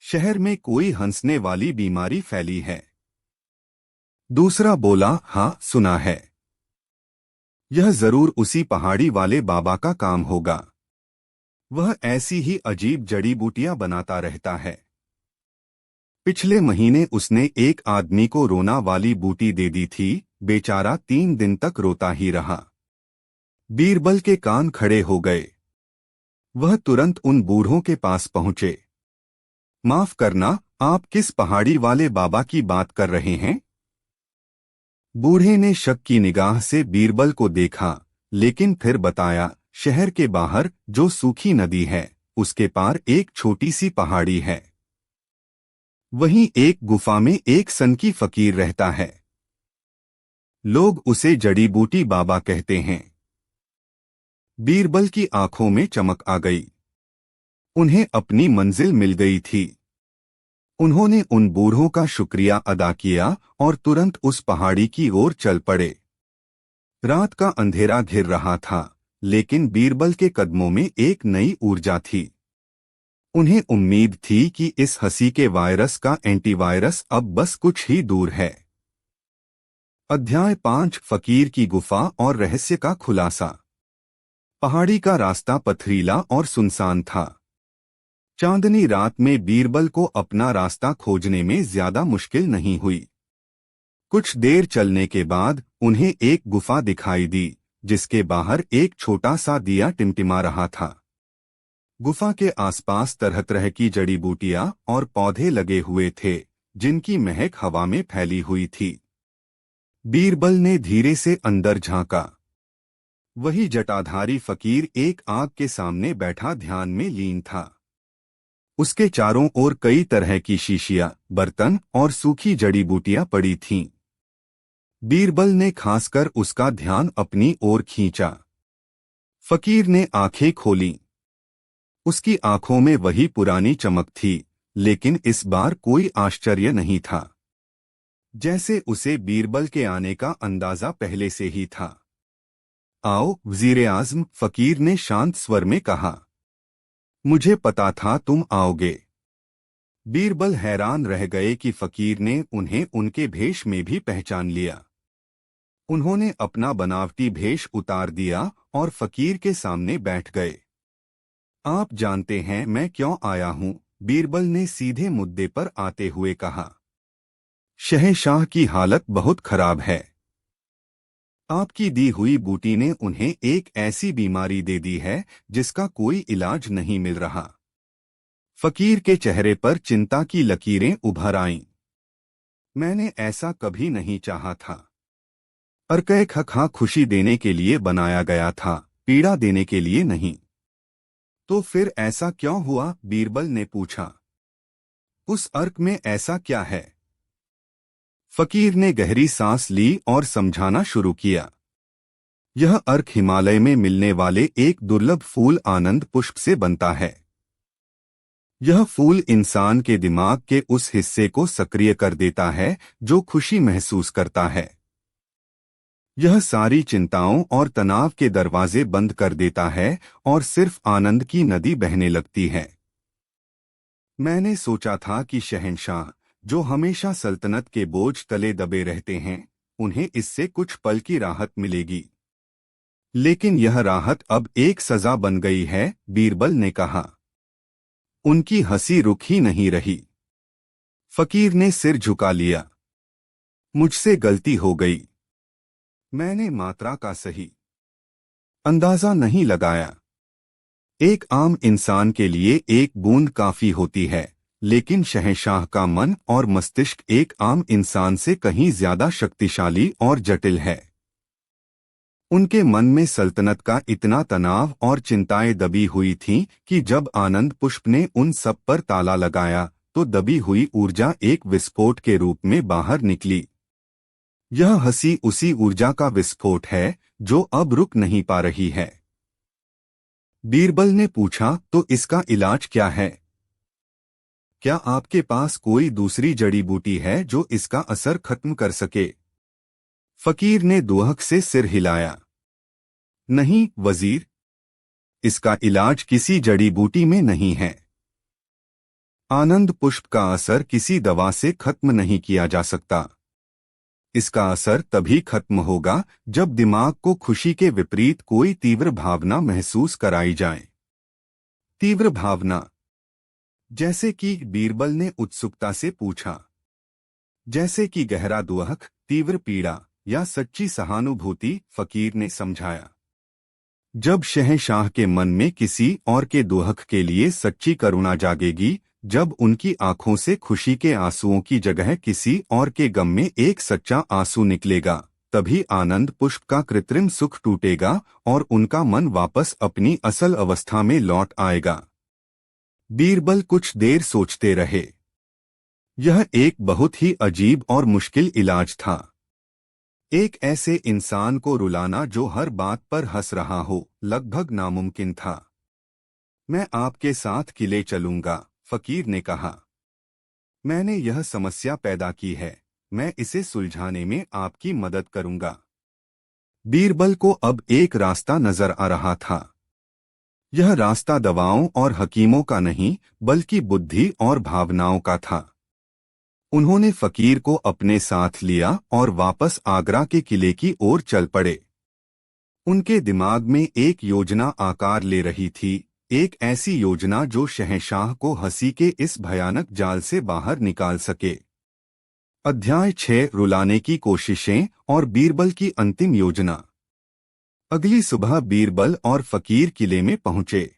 शहर में कोई हंसने वाली बीमारी फैली है। दूसरा बोला, हाँ सुना है। यह जरूर उसी पहाड़ी वाले बाबा का काम होगा। वह ऐसी ही अजीब जड़ी बूटियां बनाता रहता है। पिछले महीने उसने एक आदमी को रोना वाली बूटी दे दी थी, बेचारा 3 दिन तक रोता ही रहा। बीरबल के कान खड़े हो गए। वह तुरंत उन बूढ़ों के पास पहुंचे। माफ करना, आप किस पहाड़ी वाले बाबा की बात कर रहे हैं? बूढ़े ने शक की निगाह से बीरबल को देखा, लेकिन फिर बताया, शहर के बाहर जो सूखी नदी है, उसके पार एक छोटी सी पहाड़ी है। वहीं एक गुफा में एक सनकी फकीर रहता है। लोग उसे जड़ी बूटी बाबा कहते हैं। बीरबल की आंखों में चमक आ गई। उन्हें अपनी मंजिल मिल गई थी। उन्होंने उन बूढ़ों का शुक्रिया अदा किया और तुरंत उस पहाड़ी की ओर चल पड़े। रात का अंधेरा घिर रहा था, लेकिन बीरबल के कदमों में एक नई ऊर्जा थी। उन्हें उम्मीद थी कि इस हंसी के वायरस का एंटीवायरस अब बस कुछ ही दूर है। अध्याय 5, फकीर की गुफा और रहस्य का खुलासा। पहाड़ी का रास्ता पथरीला और सुनसान था। चांदनी रात में बीरबल को अपना रास्ता खोजने में ज्यादा मुश्किल नहीं हुई। कुछ देर चलने के बाद उन्हें एक गुफा दिखाई दी, जिसके बाहर एक छोटा सा दिया टिमटिमा रहा था। गुफा के आसपास तरह तरह की जड़ी बूटियां और पौधे लगे हुए थे, जिनकी महक हवा में फैली हुई थी। बीरबल ने धीरे से अंदर झांका। वही जटाधारी फकीर एक आग के सामने बैठा ध्यान में लीन था। उसके चारों ओर कई तरह की शीशियां, बर्तन और सूखी जड़ी बूटियां पड़ी थीं। बीरबल ने खासकर उसका ध्यान अपनी ओर खींचा। फकीर ने आंखें खोलीं। उसकी आंखों में वही पुरानी चमक थी, लेकिन इस बार कोई आश्चर्य नहीं था। जैसे उसे बीरबल के आने का अंदाजा पहले से ही था। आओ वजीर आज़म, फकीर ने शांत स्वर में कहा। मुझे पता था तुम आओगे। बीरबल हैरान रह गए कि फकीर ने उन्हें उनके भेष में भी पहचान लिया। उन्होंने अपना बनावटी भेष उतार दिया और फकीर के सामने बैठ गए। आप जानते हैं मैं क्यों आया हूं? बीरबल ने सीधे मुद्दे पर आते हुए कहा। शहंशाह की हालत बहुत खराब है। आपकी दी हुई बूटी ने उन्हें एक ऐसी बीमारी दे दी है जिसका कोई इलाज नहीं मिल रहा। फकीर के चेहरे पर चिंता की लकीरें उभर आईं। मैंने ऐसा कभी नहीं चाहा था। अर्कए खखा खुशी देने के लिए बनाया गया था, पीड़ा देने के लिए नहीं। तो फिर ऐसा क्यों हुआ? बीरबल ने पूछा। उस अर्क में ऐसा क्या है? फकीर ने गहरी सांस ली और समझाना शुरू किया। यह अर्क हिमालय में मिलने वाले एक दुर्लभ फूल आनंद पुष्प से बनता है। यह फूल इंसान के दिमाग के उस हिस्से को सक्रिय कर देता है जो खुशी महसूस करता है। यह सारी चिंताओं और तनाव के दरवाजे बंद कर देता है और सिर्फ आनंद की नदी बहने लगती है। मैंने सोचा था कि शहंशाह, जो हमेशा सल्तनत के बोझ तले दबे रहते हैं, उन्हें इससे कुछ पल की राहत मिलेगी। लेकिन यह राहत अब एक सजा बन गई है, बीरबल ने कहा। उनकी हंसी रुक ही नहीं रही। फकीर ने सिर झुका लिया। मुझसे गलती हो गई। मैंने मात्रा का सही अंदाजा नहीं लगाया। एक आम इंसान के लिए एक बूंद काफी होती है, लेकिन शहंशाह का मन और मस्तिष्क एक आम इंसान से कहीं ज्यादा शक्तिशाली और जटिल है। उनके मन में सल्तनत का इतना तनाव और चिंताएं दबी हुई थीं कि जब आनंद पुष्प ने उन सब पर ताला लगाया तो दबी हुई ऊर्जा एक विस्फोट के रूप में बाहर निकली। यह हंसी उसी ऊर्जा का विस्फोट है जो अब रुक नहीं पा रही है। बीरबल ने पूछा, तो इसका इलाज क्या है? क्या आपके पास कोई दूसरी जड़ी बूटी है जो इसका असर खत्म कर सके? फकीर ने दुहक से सिर हिलाया। नहीं वजीर, इसका इलाज किसी जड़ी बूटी में नहीं है। आनंद पुष्प का असर किसी दवा से खत्म नहीं किया जा सकता। इसका असर तभी खत्म होगा जब दिमाग को खुशी के विपरीत कोई तीव्र भावना महसूस कराई जाए। तीव्र भावना? जैसे कि? बीरबल ने उत्सुकता से पूछा। जैसे कि गहरा दुहक, तीव्र पीड़ा या सच्ची सहानुभूति, फकीर ने समझाया। जब शहंशाह के मन में किसी और के दुहक के लिए सच्ची करुणा जागेगी, जब उनकी आंखों से खुशी के आंसुओं की जगह किसी और के गम में एक सच्चा आंसू निकलेगा, तभी आनंद पुष्प का कृत्रिम सुख टूटेगा और उनका मन वापस अपनी असल अवस्था में लौट आएगा। बीरबल कुछ देर सोचते रहे। यह एक बहुत ही अजीब और मुश्किल इलाज था। एक ऐसे इंसान को रुलाना जो हर बात पर हंस रहा हो, लगभग नामुमकिन था। मैं आपके साथ किले चलूंगा, फकीर ने कहा। मैंने यह समस्या पैदा की है, मैं इसे सुलझाने में आपकी मदद करूंगा। बीरबल को अब एक रास्ता नजर आ रहा था। यह रास्ता दवाओं और हकीमों का नहीं, बल्कि बुद्धि और भावनाओं का था। उन्होंने फकीर को अपने साथ लिया और वापस आगरा के किले की ओर चल पड़े। उनके दिमाग में एक योजना आकार ले रही थी, एक ऐसी योजना जो शहंशाह को हंसी के इस भयानक जाल से बाहर निकाल सके। अध्याय 6, रुलाने की कोशिशें और बीरबल की अंतिम योजना। अगली सुबह बीरबल और फकीर किले में पहुंचे।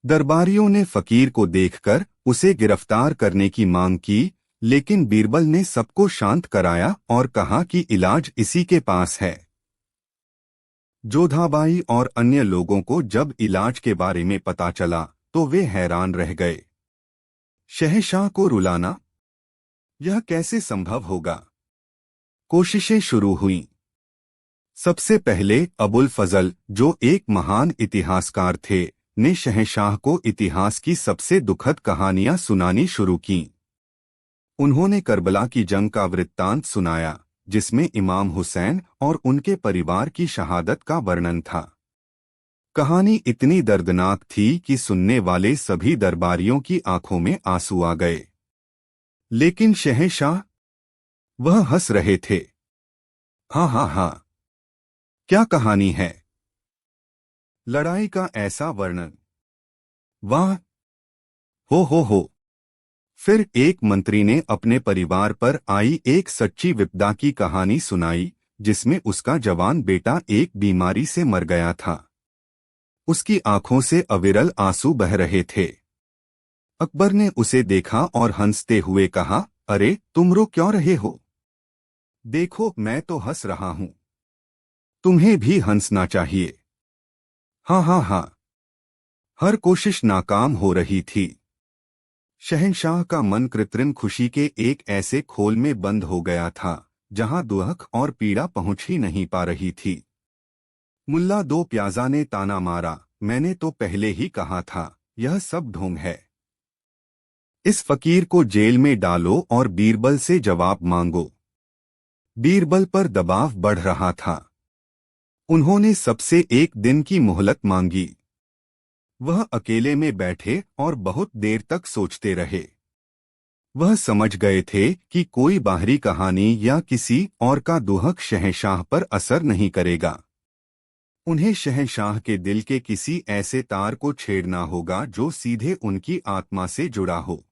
दरबारियों ने फकीर को देखकर उसे गिरफ्तार करने की मांग की, लेकिन बीरबल ने सबको शांत कराया और कहा कि इलाज इसी के पास है। जोधाबाई और अन्य लोगों को जब इलाज के बारे में पता चला तो वे हैरान रह गए। शहंशाह को रुलाना? यह कैसे संभव होगा? कोशिशें शुरू हुईं। सबसे पहले अबुल फजल, जो एक महान इतिहासकार थे, ने शहंशाह को इतिहास की सबसे दुखद कहानियां सुनानी शुरू कीं। उन्होंने करबला की जंग का वृत्तांत सुनाया, जिसमें इमाम हुसैन और उनके परिवार की शहादत का वर्णन था। कहानी इतनी दर्दनाक थी कि सुनने वाले सभी दरबारियों की आंखों में आंसू आ गए। लेकिन शहंशाह, वह हंस रहे थे। हाँ हाँ हाँ, क्या कहानी है? लड़ाई का ऐसा वर्णन, वाह, हो। फिर एक मंत्री ने अपने परिवार पर आई एक सच्ची विपदा की कहानी सुनाई, जिसमें उसका जवान बेटा एक बीमारी से मर गया था। उसकी आंखों से अविरल आंसू बह रहे थे। अकबर ने उसे देखा और हंसते हुए कहा, अरे तुम रो क्यों रहे हो? देखो, मैं तो हंस रहा हूं। तुम्हें भी हंसना चाहिए। हाँ हाँ हाँ। हर कोशिश नाकाम हो रही थी। शहंशाह का मन कृत्रिम खुशी के एक ऐसे खोल में बंद हो गया था, जहां दुख और पीड़ा पहुंच ही नहीं पा रही थी। मुल्ला दो प्याजा ने ताना मारा, मैंने तो पहले ही कहा था, यह सब ढोंग है। इस फकीर को जेल में डालो और बीरबल से जवाब मांगो। बीरबल पर दबाव बढ़ रहा था। उन्होंने सबसे एक दिन की मोहलत मांगी। वह अकेले में बैठे और बहुत देर तक सोचते रहे। वह समझ गए थे कि कोई बाहरी कहानी या किसी और का दुहक शहंशाह पर असर नहीं करेगा। उन्हें शहंशाह के दिल के किसी ऐसे तार को छेड़ना होगा जो सीधे उनकी आत्मा से जुड़ा हो।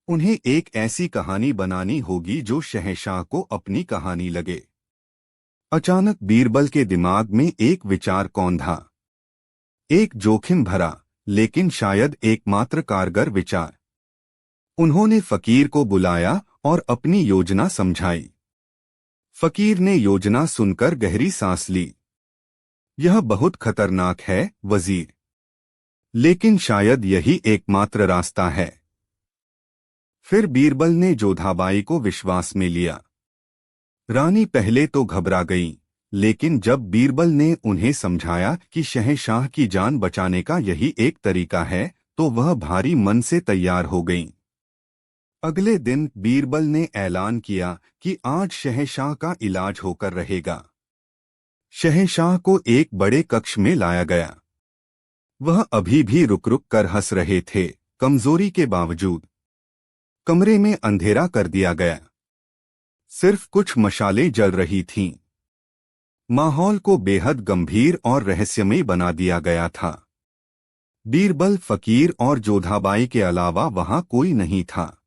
उन्हें एक ऐसी कहानी बनानी होगी जो शहंशाह को अपनी कहानी लगे। अचानक बीरबल के दिमाग में एक विचार कौंधा। एक जोखिम भरा, लेकिन शायद एकमात्र कारगर विचार। उन्होंने फकीर को बुलाया और अपनी योजना समझाई। फकीर ने योजना सुनकर गहरी सांस ली। यह बहुत खतरनाक है वजीर, लेकिन शायद यही एकमात्र रास्ता है। फिर बीरबल ने जोधाबाई को विश्वास में लिया। रानी पहले तो घबरा गईं, लेकिन जब बीरबल ने उन्हें समझाया कि शहंशाह की जान बचाने का यही एक तरीका है, तो वह भारी मन से तैयार हो गईं। अगले दिन बीरबल ने ऐलान किया कि आज शहंशाह का इलाज होकर रहेगा। शहंशाह को एक बड़े कक्ष में लाया गया। वह अभी भी रुक रुक कर हंस रहे थे, कमजोरी के बावजूद। कमरे में अंधेरा कर दिया गया। सिर्फ कुछ मशालें जल रही थीं। माहौल को बेहद गंभीर और रहस्यमय बना दिया गया था। बीरबल, फकीर और जोधाबाई के अलावा वहां कोई नहीं था।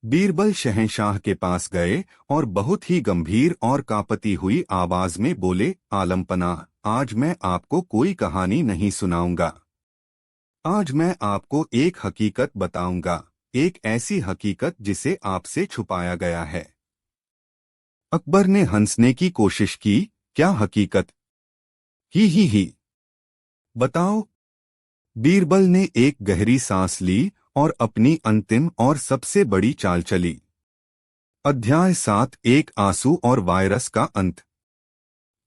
बीरबल शहंशाह के पास गए और बहुत ही गंभीर और कांपती हुई आवाज में बोले, आलमपनाह, आज मैं आपको कोई कहानी नहीं सुनाऊंगा। आज मैं आपको एक हकीकत बताऊंगा, एक ऐसी हकीकत जिसे आपसे छुपाया गया है। अकबर ने हंसने की कोशिश की, क्या हकीकत? ही। बताओ। बीरबल ने एक गहरी सांस ली और अपनी अंतिम और सबसे बड़ी चाल चली। अध्याय 7, एक आंसू और वायरस का अंत।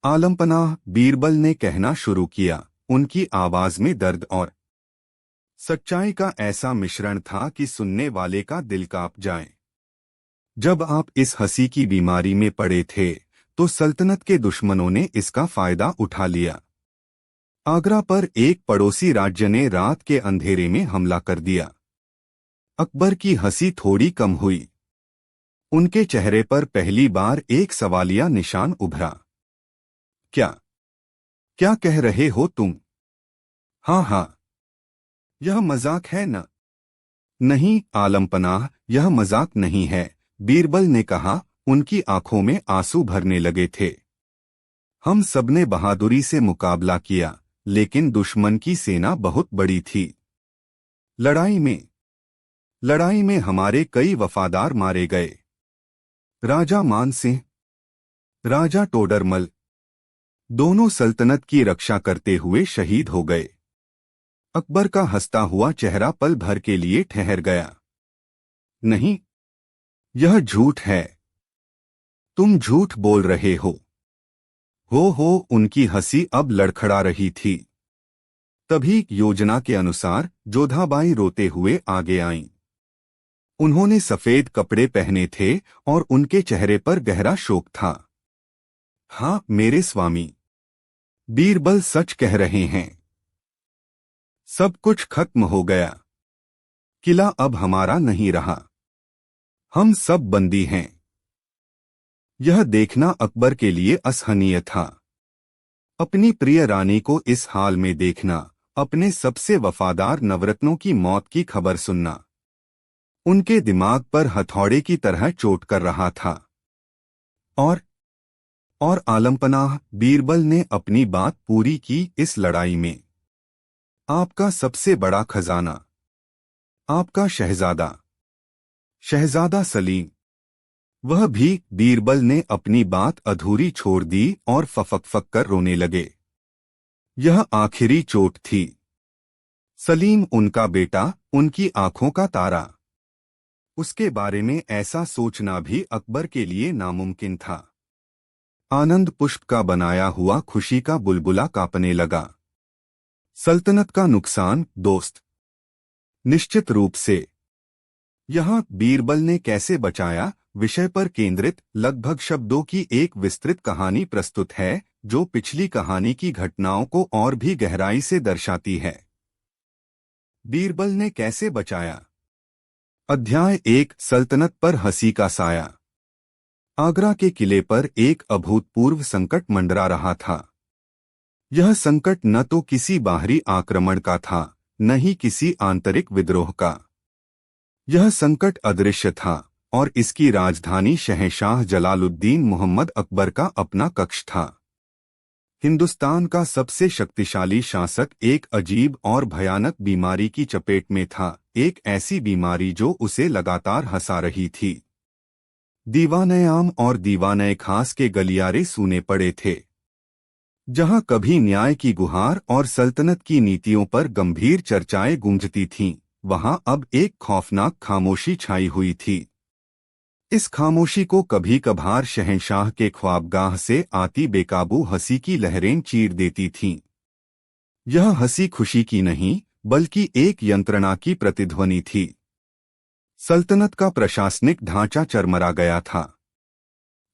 आलमपनाह, बीरबल ने कहना शुरू किया। उनकी आवाज में दर्द और सच्चाई का ऐसा मिश्रण था कि सुनने वाले का दिल कांप जाए। जब आप इस हंसी की बीमारी में पड़े थे, तो सल्तनत के दुश्मनों ने इसका फायदा उठा लिया। आगरा पर एक पड़ोसी राज्य ने रात के अंधेरे में हमला कर दिया। अकबर की हंसी थोड़ी कम हुई। उनके चेहरे पर पहली बार एक सवालिया निशान उभरा। क्या क्या कह रहे हो तुम? हाँ, यह मजाक है न? नहीं आलमपनाह, यह मजाक नहीं है, बीरबल ने कहा। उनकी आंखों में आंसू भरने लगे थे। हम सबने बहादुरी से मुकाबला किया, लेकिन दुश्मन की सेना बहुत बड़ी थी। लड़ाई में हमारे कई वफादार मारे गए। राजा मान सिंह, राजा टोडरमल, दोनों सल्तनत की रक्षा करते हुए शहीद हो गए। अकबर का हंसता हुआ चेहरा पल भर के लिए ठहर गया। नहीं, यह झूठ है। तुम झूठ बोल रहे हो। उनकी हंसी अब लड़खड़ा रही थी। तभी योजना के अनुसार जोधाबाई रोते हुए आगे आईं। उन्होंने सफेद कपड़े पहने थे और उनके चेहरे पर गहरा शोक था। हाँ मेरे स्वामी, बीरबल सच कह रहे हैं। सब कुछ खत्म हो गया। किला अब हमारा नहीं रहा। हम सब बंदी हैं। यह देखना अकबर के लिए असहनीय था। अपनी प्रिय रानी को इस हाल में देखना, अपने सबसे वफादार नवरत्नों की मौत की खबर सुनना, उनके दिमाग पर हथौड़े की तरह चोट कर रहा था। और आलमपनाह बीरबल ने अपनी बात पूरी की। इस लड़ाई में आपका सबसे बड़ा खजाना, आपका शहजादा सलीम, वह भी। बीरबल ने अपनी बात अधूरी छोड़ दी और फफक कर रोने लगे। यह आखिरी चोट थी। सलीम उनका बेटा, उनकी आंखों का तारा। उसके बारे में ऐसा सोचना भी अकबर के लिए नामुमकिन था। आनंद पुष्प का बनाया हुआ खुशी का बुलबुला कांपने लगा। सल्तनत का नुकसान दोस्त, निश्चित रूप से। यहाँ बीरबल ने कैसे बचाया विषय पर केंद्रित लगभग शब्दों की एक विस्तृत कहानी प्रस्तुत है, जो पिछली कहानी की घटनाओं को और भी गहराई से दर्शाती है। बीरबल ने कैसे बचाया। अध्याय 1, सल्तनत पर हंसी का साया। आगरा के किले पर एक अभूतपूर्व संकट मंडरा रहा था। यह संकट न तो किसी बाहरी आक्रमण का था, न ही किसी आंतरिक विद्रोह का। यह संकट अदृश्य था और इसकी राजधानी शहंशाह जलालुद्दीन मोहम्मद अकबर का अपना कक्ष था। हिंदुस्तान का सबसे शक्तिशाली शासक एक अजीब और भयानक बीमारी की चपेट में था, एक ऐसी बीमारी जो उसे लगातार हंसा रही थी। दीवाने आम और दीवाने खास के गलियारे सूने पड़े थे। जहां कभी न्याय की गुहार और सल्तनत की नीतियों पर गंभीर चर्चाएं गूंजती थीं, वहां अब एक खौफनाक खामोशी छाई हुई थी। इस खामोशी को कभी कभार शहंशाह के ख्वाबगाह से आती बेकाबू हंसी की लहरें चीर देती थीं। यह हंसी खुशी की नहीं, बल्कि एक यंत्रणा की प्रतिध्वनि थी। सल्तनत का प्रशासनिक ढांचा चरमरा गया था।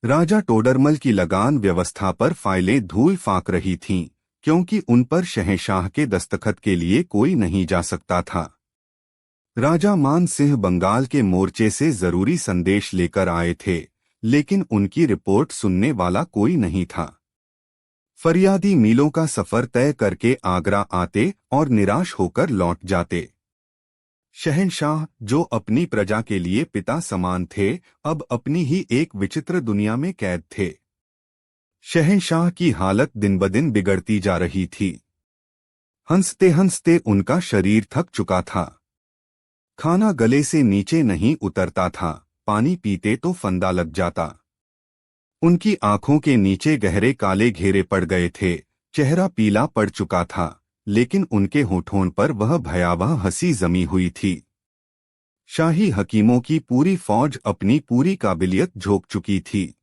राजा टोडरमल की लगान व्यवस्था पर फाइलें धूल फांक रही थीं, क्योंकि उन पर शहंशाह के दस्तखत के लिए कोई नहीं जा सकता था। राजा मान सिंह बंगाल के मोर्चे से जरूरी संदेश लेकर आए थे, लेकिन उनकी रिपोर्ट सुनने वाला कोई नहीं था। फरियादी मीलों का सफर तय करके आगरा आते और निराश होकर लौट जाते। शहंशाह, जो अपनी प्रजा के लिए पिता समान थे, अब अपनी ही एक विचित्र दुनिया में कैद थे। शहंशाह की हालत दिन-ब-दिन बिगड़ती जा रही थी। हंसते हंसते उनका शरीर थक चुका था। खाना गले से नीचे नहीं उतरता था, पानी पीते तो फंदा लग जाता। उनकी आंखों के नीचे गहरे काले घेरे पड़ गए थे, चेहरा पीला पड़ चुका था, लेकिन उनके होठों पर वह भयावह हंसी जमी हुई थी। शाही हकीमों की पूरी फौज अपनी पूरी काबिलियत झोंक चुकी थी।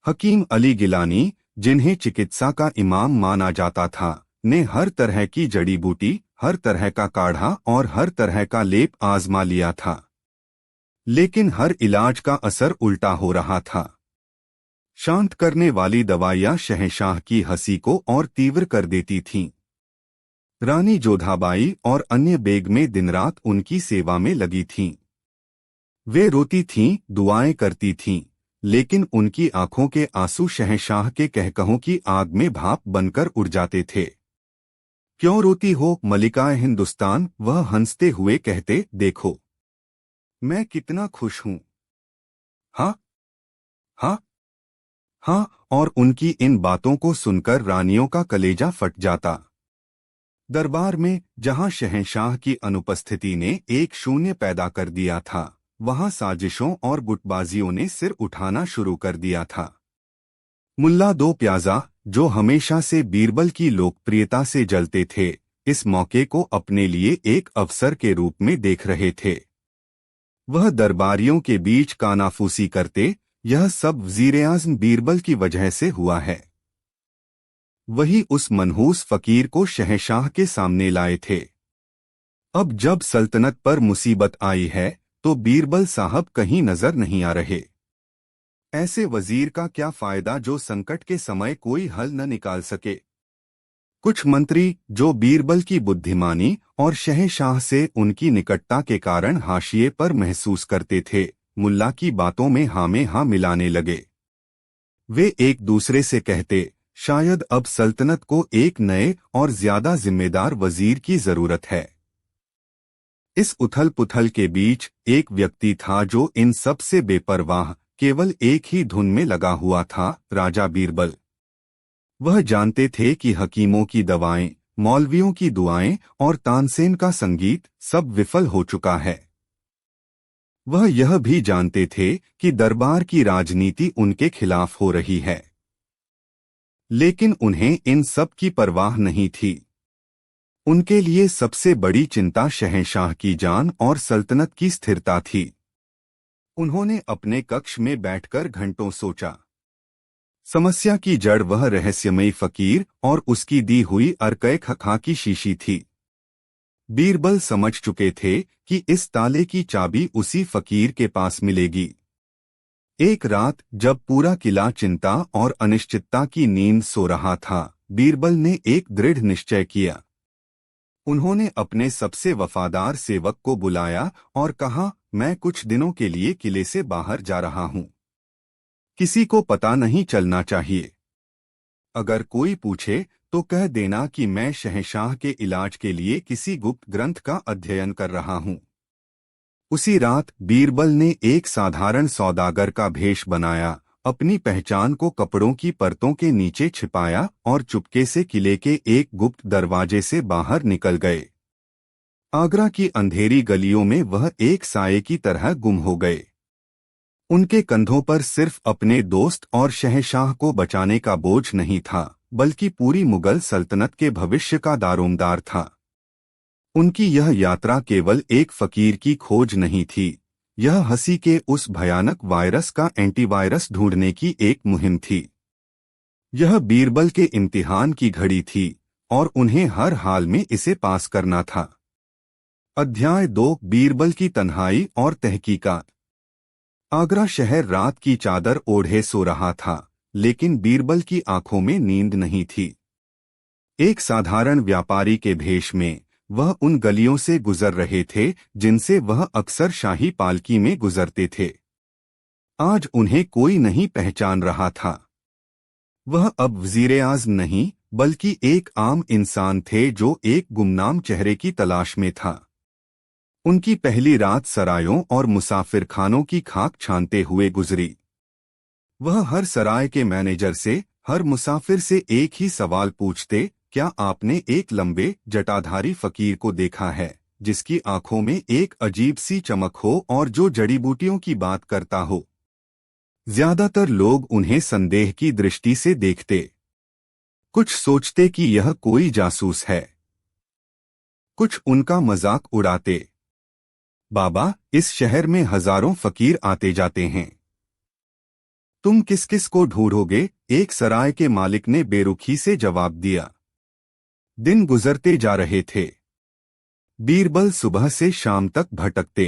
हकीम अली गिलानी, जिन्हें चिकित्सा का इमाम माना जाता था, ने हर तरह की जड़ी बूटी, हर तरह का काढ़ा और हर तरह का लेप आजमा लिया था, लेकिन हर इलाज का असर उल्टा हो रहा था। शांत करने वाली दवाइयां शहंशाह की हंसी को और तीव्र कर देती थीं। रानी जोधाबाई और अन्य बेगमें दिन-रात उनकी सेवा में लगी थीं। वे रोती थीं, दुआएं करती थीं, लेकिन उनकी आंखों के आंसू शहंशाह के कहकहों की आग में भाप बनकर उड़ जाते थे। क्यों रोती हो मलिकाए हिंदुस्तान, वह हंसते हुए कहते, देखो मैं कितना खुश हूं। हाँ हाँ हाँ, और उनकी इन बातों को सुनकर रानियों का कलेजा फट जाता। दरबार में, जहां शहंशाह की अनुपस्थिति ने एक शून्य पैदा कर दिया था, वहां साजिशों और गुटबाजियों ने सिर उठाना शुरू कर दिया था। मुल्ला दो प्याजा, जो हमेशा से बीरबल की लोकप्रियता से जलते थे, इस मौके को अपने लिए एक अवसर के रूप में देख रहे थे। वह दरबारियों के बीच कानाफूसी करते, यह सब वज़ीर-ए-आज़म बीरबल की वजह से हुआ है। वही उस मनहूस फकीर को शहंशाह के सामने लाए थे। अब जब सल्तनत पर मुसीबत आई है, तो बीरबल साहब कहीं नजर नहीं आ रहे। ऐसे वजीर का क्या फायदा जो संकट के समय कोई हल न निकाल सके। कुछ मंत्री जो बीरबल की बुद्धिमानी और शहंशाह से उनकी निकटता के कारण हाशिए पर महसूस करते थे, मुल्ला की बातों में हाँ में हाँ मिलाने लगे। वे एक दूसरे से कहते, शायद अब सल्तनत को एक नए और ज्यादा जिम्मेदार वजीर की जरूरत है। इस उथल पुथल के बीच एक व्यक्ति था जो इन सब से बेपरवाह केवल एक ही धुन में लगा हुआ था, राजा बीरबल। वह जानते थे कि हकीमों की दवाएं, मौलवियों की दुआएं और तानसेन का संगीत सब विफल हो चुका है। वह यह भी जानते थे कि दरबार की राजनीति उनके खिलाफ हो रही है, लेकिन उन्हें इन सब की परवाह नहीं थी। उनके लिए सबसे बड़ी चिंता शहंशाह की जान और सल्तनत की स्थिरता थी। उन्होंने अपने कक्ष में बैठकर घंटों सोचा। समस्या की जड़ वह रहस्यमयी फकीर और उसकी दी हुई अरकै खखा की शीशी थी। बीरबल समझ चुके थे कि इस ताले की चाबी उसी फकीर के पास मिलेगी। एक रात जब पूरा किला चिंता और अनिश्चितता की नींद सो रहा था, बीरबल ने एक दृढ़ निश्चय किया। उन्होंने अपने सबसे वफादार सेवक को बुलाया और कहा, मैं कुछ दिनों के लिए किले से बाहर जा रहा हूं। किसी को पता नहीं चलना चाहिए। अगर कोई पूछे तो कह देना कि मैं शहंशाह के इलाज के लिए किसी गुप्त ग्रंथ का अध्ययन कर रहा हूं। उसी रात बीरबल ने एक साधारण सौदागर का भेष बनाया, अपनी पहचान को कपड़ों की परतों के नीचे छिपाया और चुपके से किले के एक गुप्त दरवाजे से बाहर निकल गए। आगरा की अंधेरी गलियों में वह एक साये की तरह गुम हो गए। उनके कंधों पर सिर्फ अपने दोस्त और शहंशाह को बचाने का बोझ नहीं था, बल्कि पूरी मुगल सल्तनत के भविष्य का दारोमदार था। उनकी यह यात्रा केवल एक फकीर की खोज नहीं थी, यह हंसी के उस भयानक वायरस का एंटीवायरस ढूंढने की एक मुहिम थी। यह बीरबल के इम्तिहान की घड़ी थी और उन्हें हर हाल में इसे पास करना था। अध्याय 2, बीरबल की तन्हाई और तहकीकात। आगरा शहर रात की चादर ओढ़े सो रहा था, लेकिन बीरबल की आंखों में नींद नहीं थी। एक साधारण व्यापारी के भेष में वह उन गलियों से गुजर रहे थे जिनसे वह अक्सर शाही पालकी में गुजरते थे। आज उन्हें कोई नहीं पहचान रहा था। वह अब वज़ीर-ए-आज़म नहीं, बल्कि एक आम इंसान थे जो एक गुमनाम चेहरे की तलाश में था। उनकी पहली रात सरायों और मुसाफिर खानों की खाक छानते हुए गुजरी। वह हर सराय के मैनेजर से, हर मुसाफिर से एक ही सवाल पूछते, क्या आपने एक लंबे जटाधारी फकीर को देखा है, जिसकी आंखों में एक अजीब सी चमक हो और जो जड़ी बूटियों की बात करता हो? ज्यादातर लोग उन्हें संदेह की दृष्टि से देखते। कुछ सोचते कि यह कोई जासूस है, कुछ उनका मजाक उड़ाते। बाबा, इस शहर में हजारों फकीर आते जाते हैं, तुम किस किस को ढूंढोगे? एक सराय के मालिक ने बेरुखी से जवाब दिया। दिन गुजरते जा रहे थे। बीरबल सुबह से शाम तक भटकते।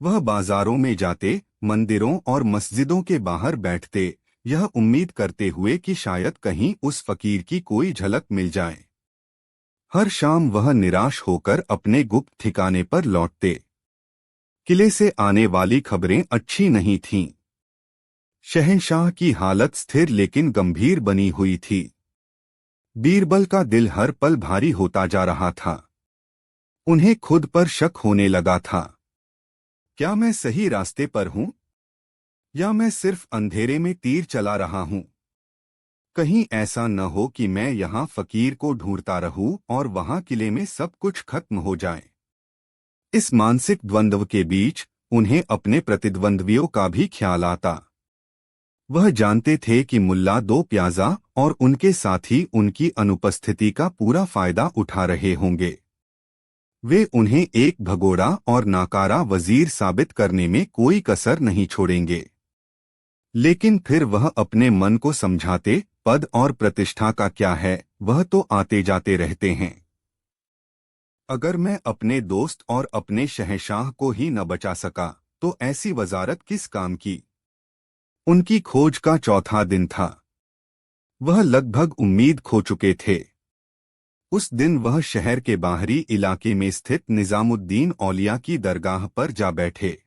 वह बाजारों में जाते, मंदिरों और मस्जिदों के बाहर बैठते, यह उम्मीद करते हुए कि शायद कहीं उस फकीर की कोई झलक मिल जाए। हर शाम वह निराश होकर अपने गुप्त ठिकाने पर लौटते। किले से आने वाली खबरें अच्छी नहीं थीं। शहंशाह की हालत स्थिर लेकिन गंभीर बनी हुई थी। बीरबल का दिल हर पल भारी होता जा रहा था। उन्हें खुद पर शक होने लगा था। क्या मैं सही रास्ते पर हूं, या मैं सिर्फ अंधेरे में तीर चला रहा हूं? कहीं ऐसा न हो कि मैं यहां फकीर को ढूंढता रहूं और वहां किले में सब कुछ खत्म हो जाए। इस मानसिक द्वंद्व के बीच उन्हें अपने प्रतिद्वंद्वियों का भी ख्याल आता। वह जानते थे कि मुल्ला दो प्याजा और उनके साथी उनकी अनुपस्थिति का पूरा फायदा उठा रहे होंगे। वे उन्हें एक भगोड़ा और नाकारा वजीर साबित करने में कोई कसर नहीं छोड़ेंगे। लेकिन फिर वह अपने मन को समझाते, पद और प्रतिष्ठा का क्या है, वह तो आते जाते रहते हैं। अगर मैं अपने दोस्त और अपने शहंशाह को ही न बचा सका तो ऐसी वजारत किस काम की। उनकी खोज का चौथा दिन था। वह लगभग उम्मीद खो चुके थे। उस दिन वह शहर के बाहरी इलाके में स्थित निजामुद्दीन औलिया की दरगाह पर जा बैठे।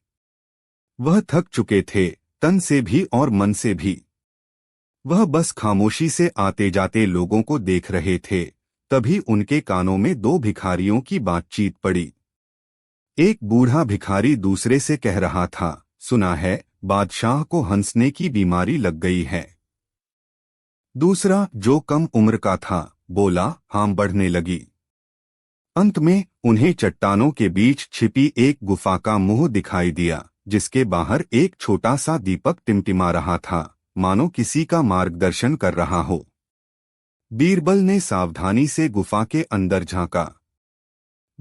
वह थक चुके थे, तन से भी और मन से भी। वह बस खामोशी से आते जाते लोगों को देख रहे थे। तभी उनके कानों में दो भिखारियों की बातचीत पड़ी। एक बूढ़ा भिखारी दूसरे से कह रहा था, सुना है बादशाह को हंसने की बीमारी लग गई है। दूसरा, जो कम उम्र का था, बोला, हाम बढ़ने लगी। अंत में उन्हें चट्टानों के बीच छिपी एक गुफा का मुंह दिखाई दिया, जिसके बाहर एक छोटा सा दीपक टिमटिमा रहा था, मानो किसी का मार्गदर्शन कर रहा हो। बीरबल ने सावधानी से गुफा के अंदर झांका।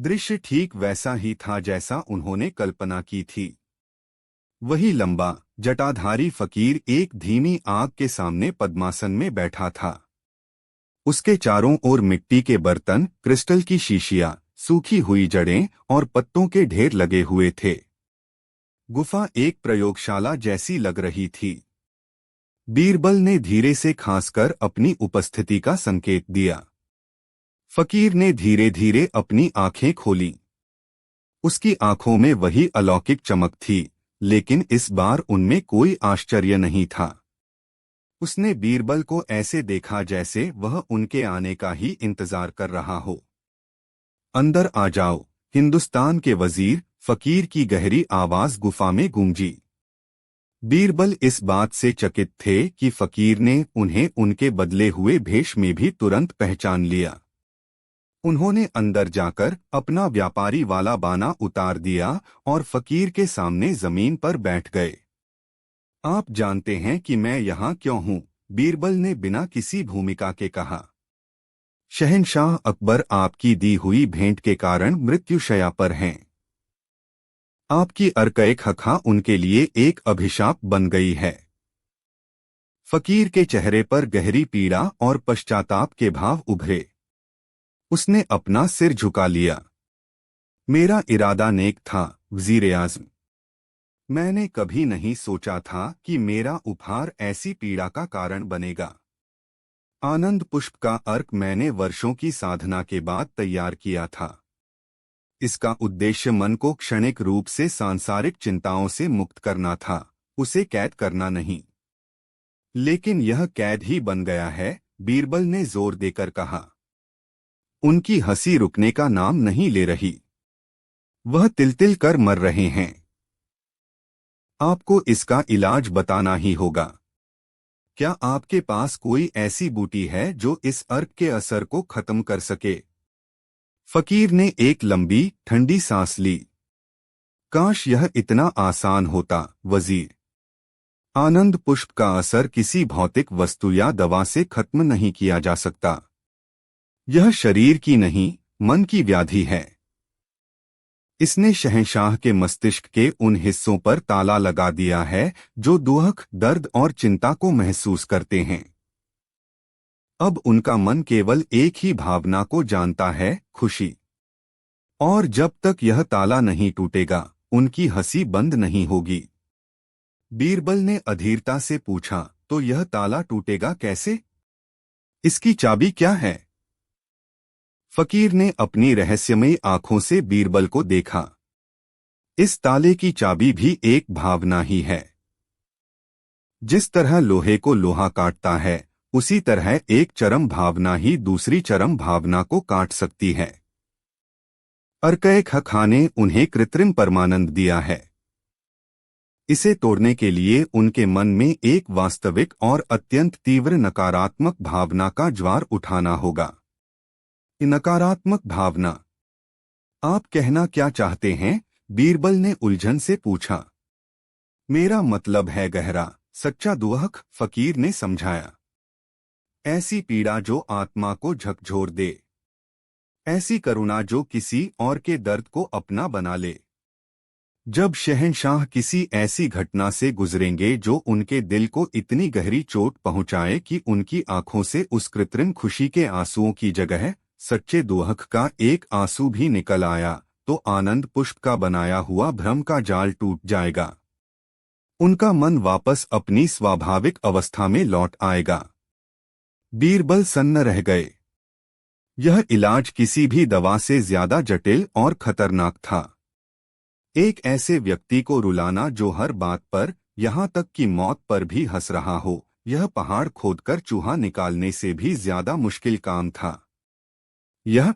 दृश्य ठीक वैसा ही था जैसा उन्होंने कल्पना की थी। वही लंबा जटाधारी फकीर एक धीमी आग के सामने पद्मासन में बैठा था। उसके चारों ओर मिट्टी के बर्तन, क्रिस्टल की शीशियां, सूखी हुई जड़ें और पत्तों के ढेर लगे हुए थे। गुफा एक प्रयोगशाला जैसी लग रही थी। बीरबल ने धीरे से खांसकर अपनी उपस्थिति का संकेत दिया। फकीर ने धीरे धीरे अपनी आंखें खोलीं। उसकी आंखों में वही अलौकिक चमक थी, लेकिन इस बार उनमें कोई आश्चर्य नहीं था। उसने बीरबल को ऐसे देखा जैसे वह उनके आने का ही इंतजार कर रहा हो। अंदर आ जाओ, हिंदुस्तान के वजीर, फकीर की गहरी आवाज गुफा में गूंजी। बीरबल इस बात से चकित थे कि फकीर ने उन्हें उनके बदले हुए भेष में भी तुरंत पहचान लिया। उन्होंने अंदर जाकर अपना व्यापारी वाला बाना उतार दिया और फकीर के सामने जमीन पर बैठ गए। आप जानते हैं कि मैं यहाँ क्यों हूँ? बीरबल ने बिना किसी भूमिका के कहा। शहंशाह अकबर आपकी दी हुई भेंट के कारण मृत्युशया पर हैं। आपकी अर्क हखा उनके लिए एक अभिशाप बन गई है। फकीर के चेहरे पर गहरी पीड़ा और पश्चाताप के भाव उभरे। उसने अपना सिर झुका लिया। मेरा इरादा नेक था, वजीर आज़म। मैंने कभी नहीं सोचा था कि मेरा उपहार ऐसी पीड़ा का कारण बनेगा। आनंद पुष्प का अर्क मैंने वर्षों की साधना के बाद तैयार किया था। इसका उद्देश्य मन को क्षणिक रूप से सांसारिक चिंताओं से मुक्त करना था, उसे कैद करना नहीं। लेकिन यह कैद ही बन गया है, बीरबल ने जोर देकर कहा। उनकी हंसी रुकने का नाम नहीं ले रही। वह तिल-तिल कर मर रहे हैं। आपको इसका इलाज बताना ही होगा। क्या आपके पास कोई ऐसी बूटी है जो इस अर्क के असर को खत्म कर सके? फकीर ने एक लंबी ठंडी सांस ली। काश यह इतना आसान होता, वजीर। आनंद पुष्प का असर किसी भौतिक वस्तु या दवा से खत्म नहीं किया जा सकता। यह शरीर की नहीं, मन की व्याधि है। इसने शहंशाह के मस्तिष्क के उन हिस्सों पर ताला लगा दिया है जो दुख, दर्द और चिंता को महसूस करते हैं। अब उनका मन केवल एक ही भावना को जानता है, खुशी। और जब तक यह ताला नहीं टूटेगा, उनकी हंसी बंद नहीं होगी। बीरबल ने अधीरता से पूछा, तो यह ताला टूटेगा कैसे? इसकी चाबी क्या है? फकीर ने अपनी रहस्यमयी आंखों से बीरबल को देखा। इस ताले की चाबी भी एक भावना ही है। जिस तरह लोहे को लोहा काटता है, उसी तरह एक चरम भावना ही दूसरी चरम भावना को काट सकती है। अर्क हखा ने उन्हें कृत्रिम परमानंद दिया है। इसे तोड़ने के लिए उनके मन में एक वास्तविक और अत्यंत तीव्र नकारात्मक भावना का ज्वार उठाना होगा। नकारात्मक भावना? आप कहना क्या चाहते हैं? बीरबल ने उलझन से पूछा। मेरा मतलब है गहरा, सच्चा दुख, फकीर ने समझाया। ऐसी पीड़ा जो आत्मा को झकझोर दे। ऐसी करुणा जो किसी और के दर्द को अपना बना ले। जब शहंशाह किसी ऐसी घटना से गुजरेंगे जो उनके दिल को इतनी गहरी चोट पहुंचाए कि उनकी आंखों से उस कृत्रिम खुशी के आंसुओं की जगह सच्चे दुहक का एक आंसू भी निकल आया तो आनंद पुष्प का बनाया हुआ भ्रम का जाल टूट जाएगा। उनका मन वापस अपनी स्वाभाविक अवस्था में लौट आएगा। बीरबल सन्न रह गए। यह इलाज किसी भी दवा से ज्यादा जटिल और खतरनाक था। एक ऐसे व्यक्ति को रुलाना जो हर बात पर, यहाँ तक कि मौत पर भी हंस रहा हो, यह पहाड़ खोदकर चूहा निकालने से भी ज्यादा मुश्किल काम था। यह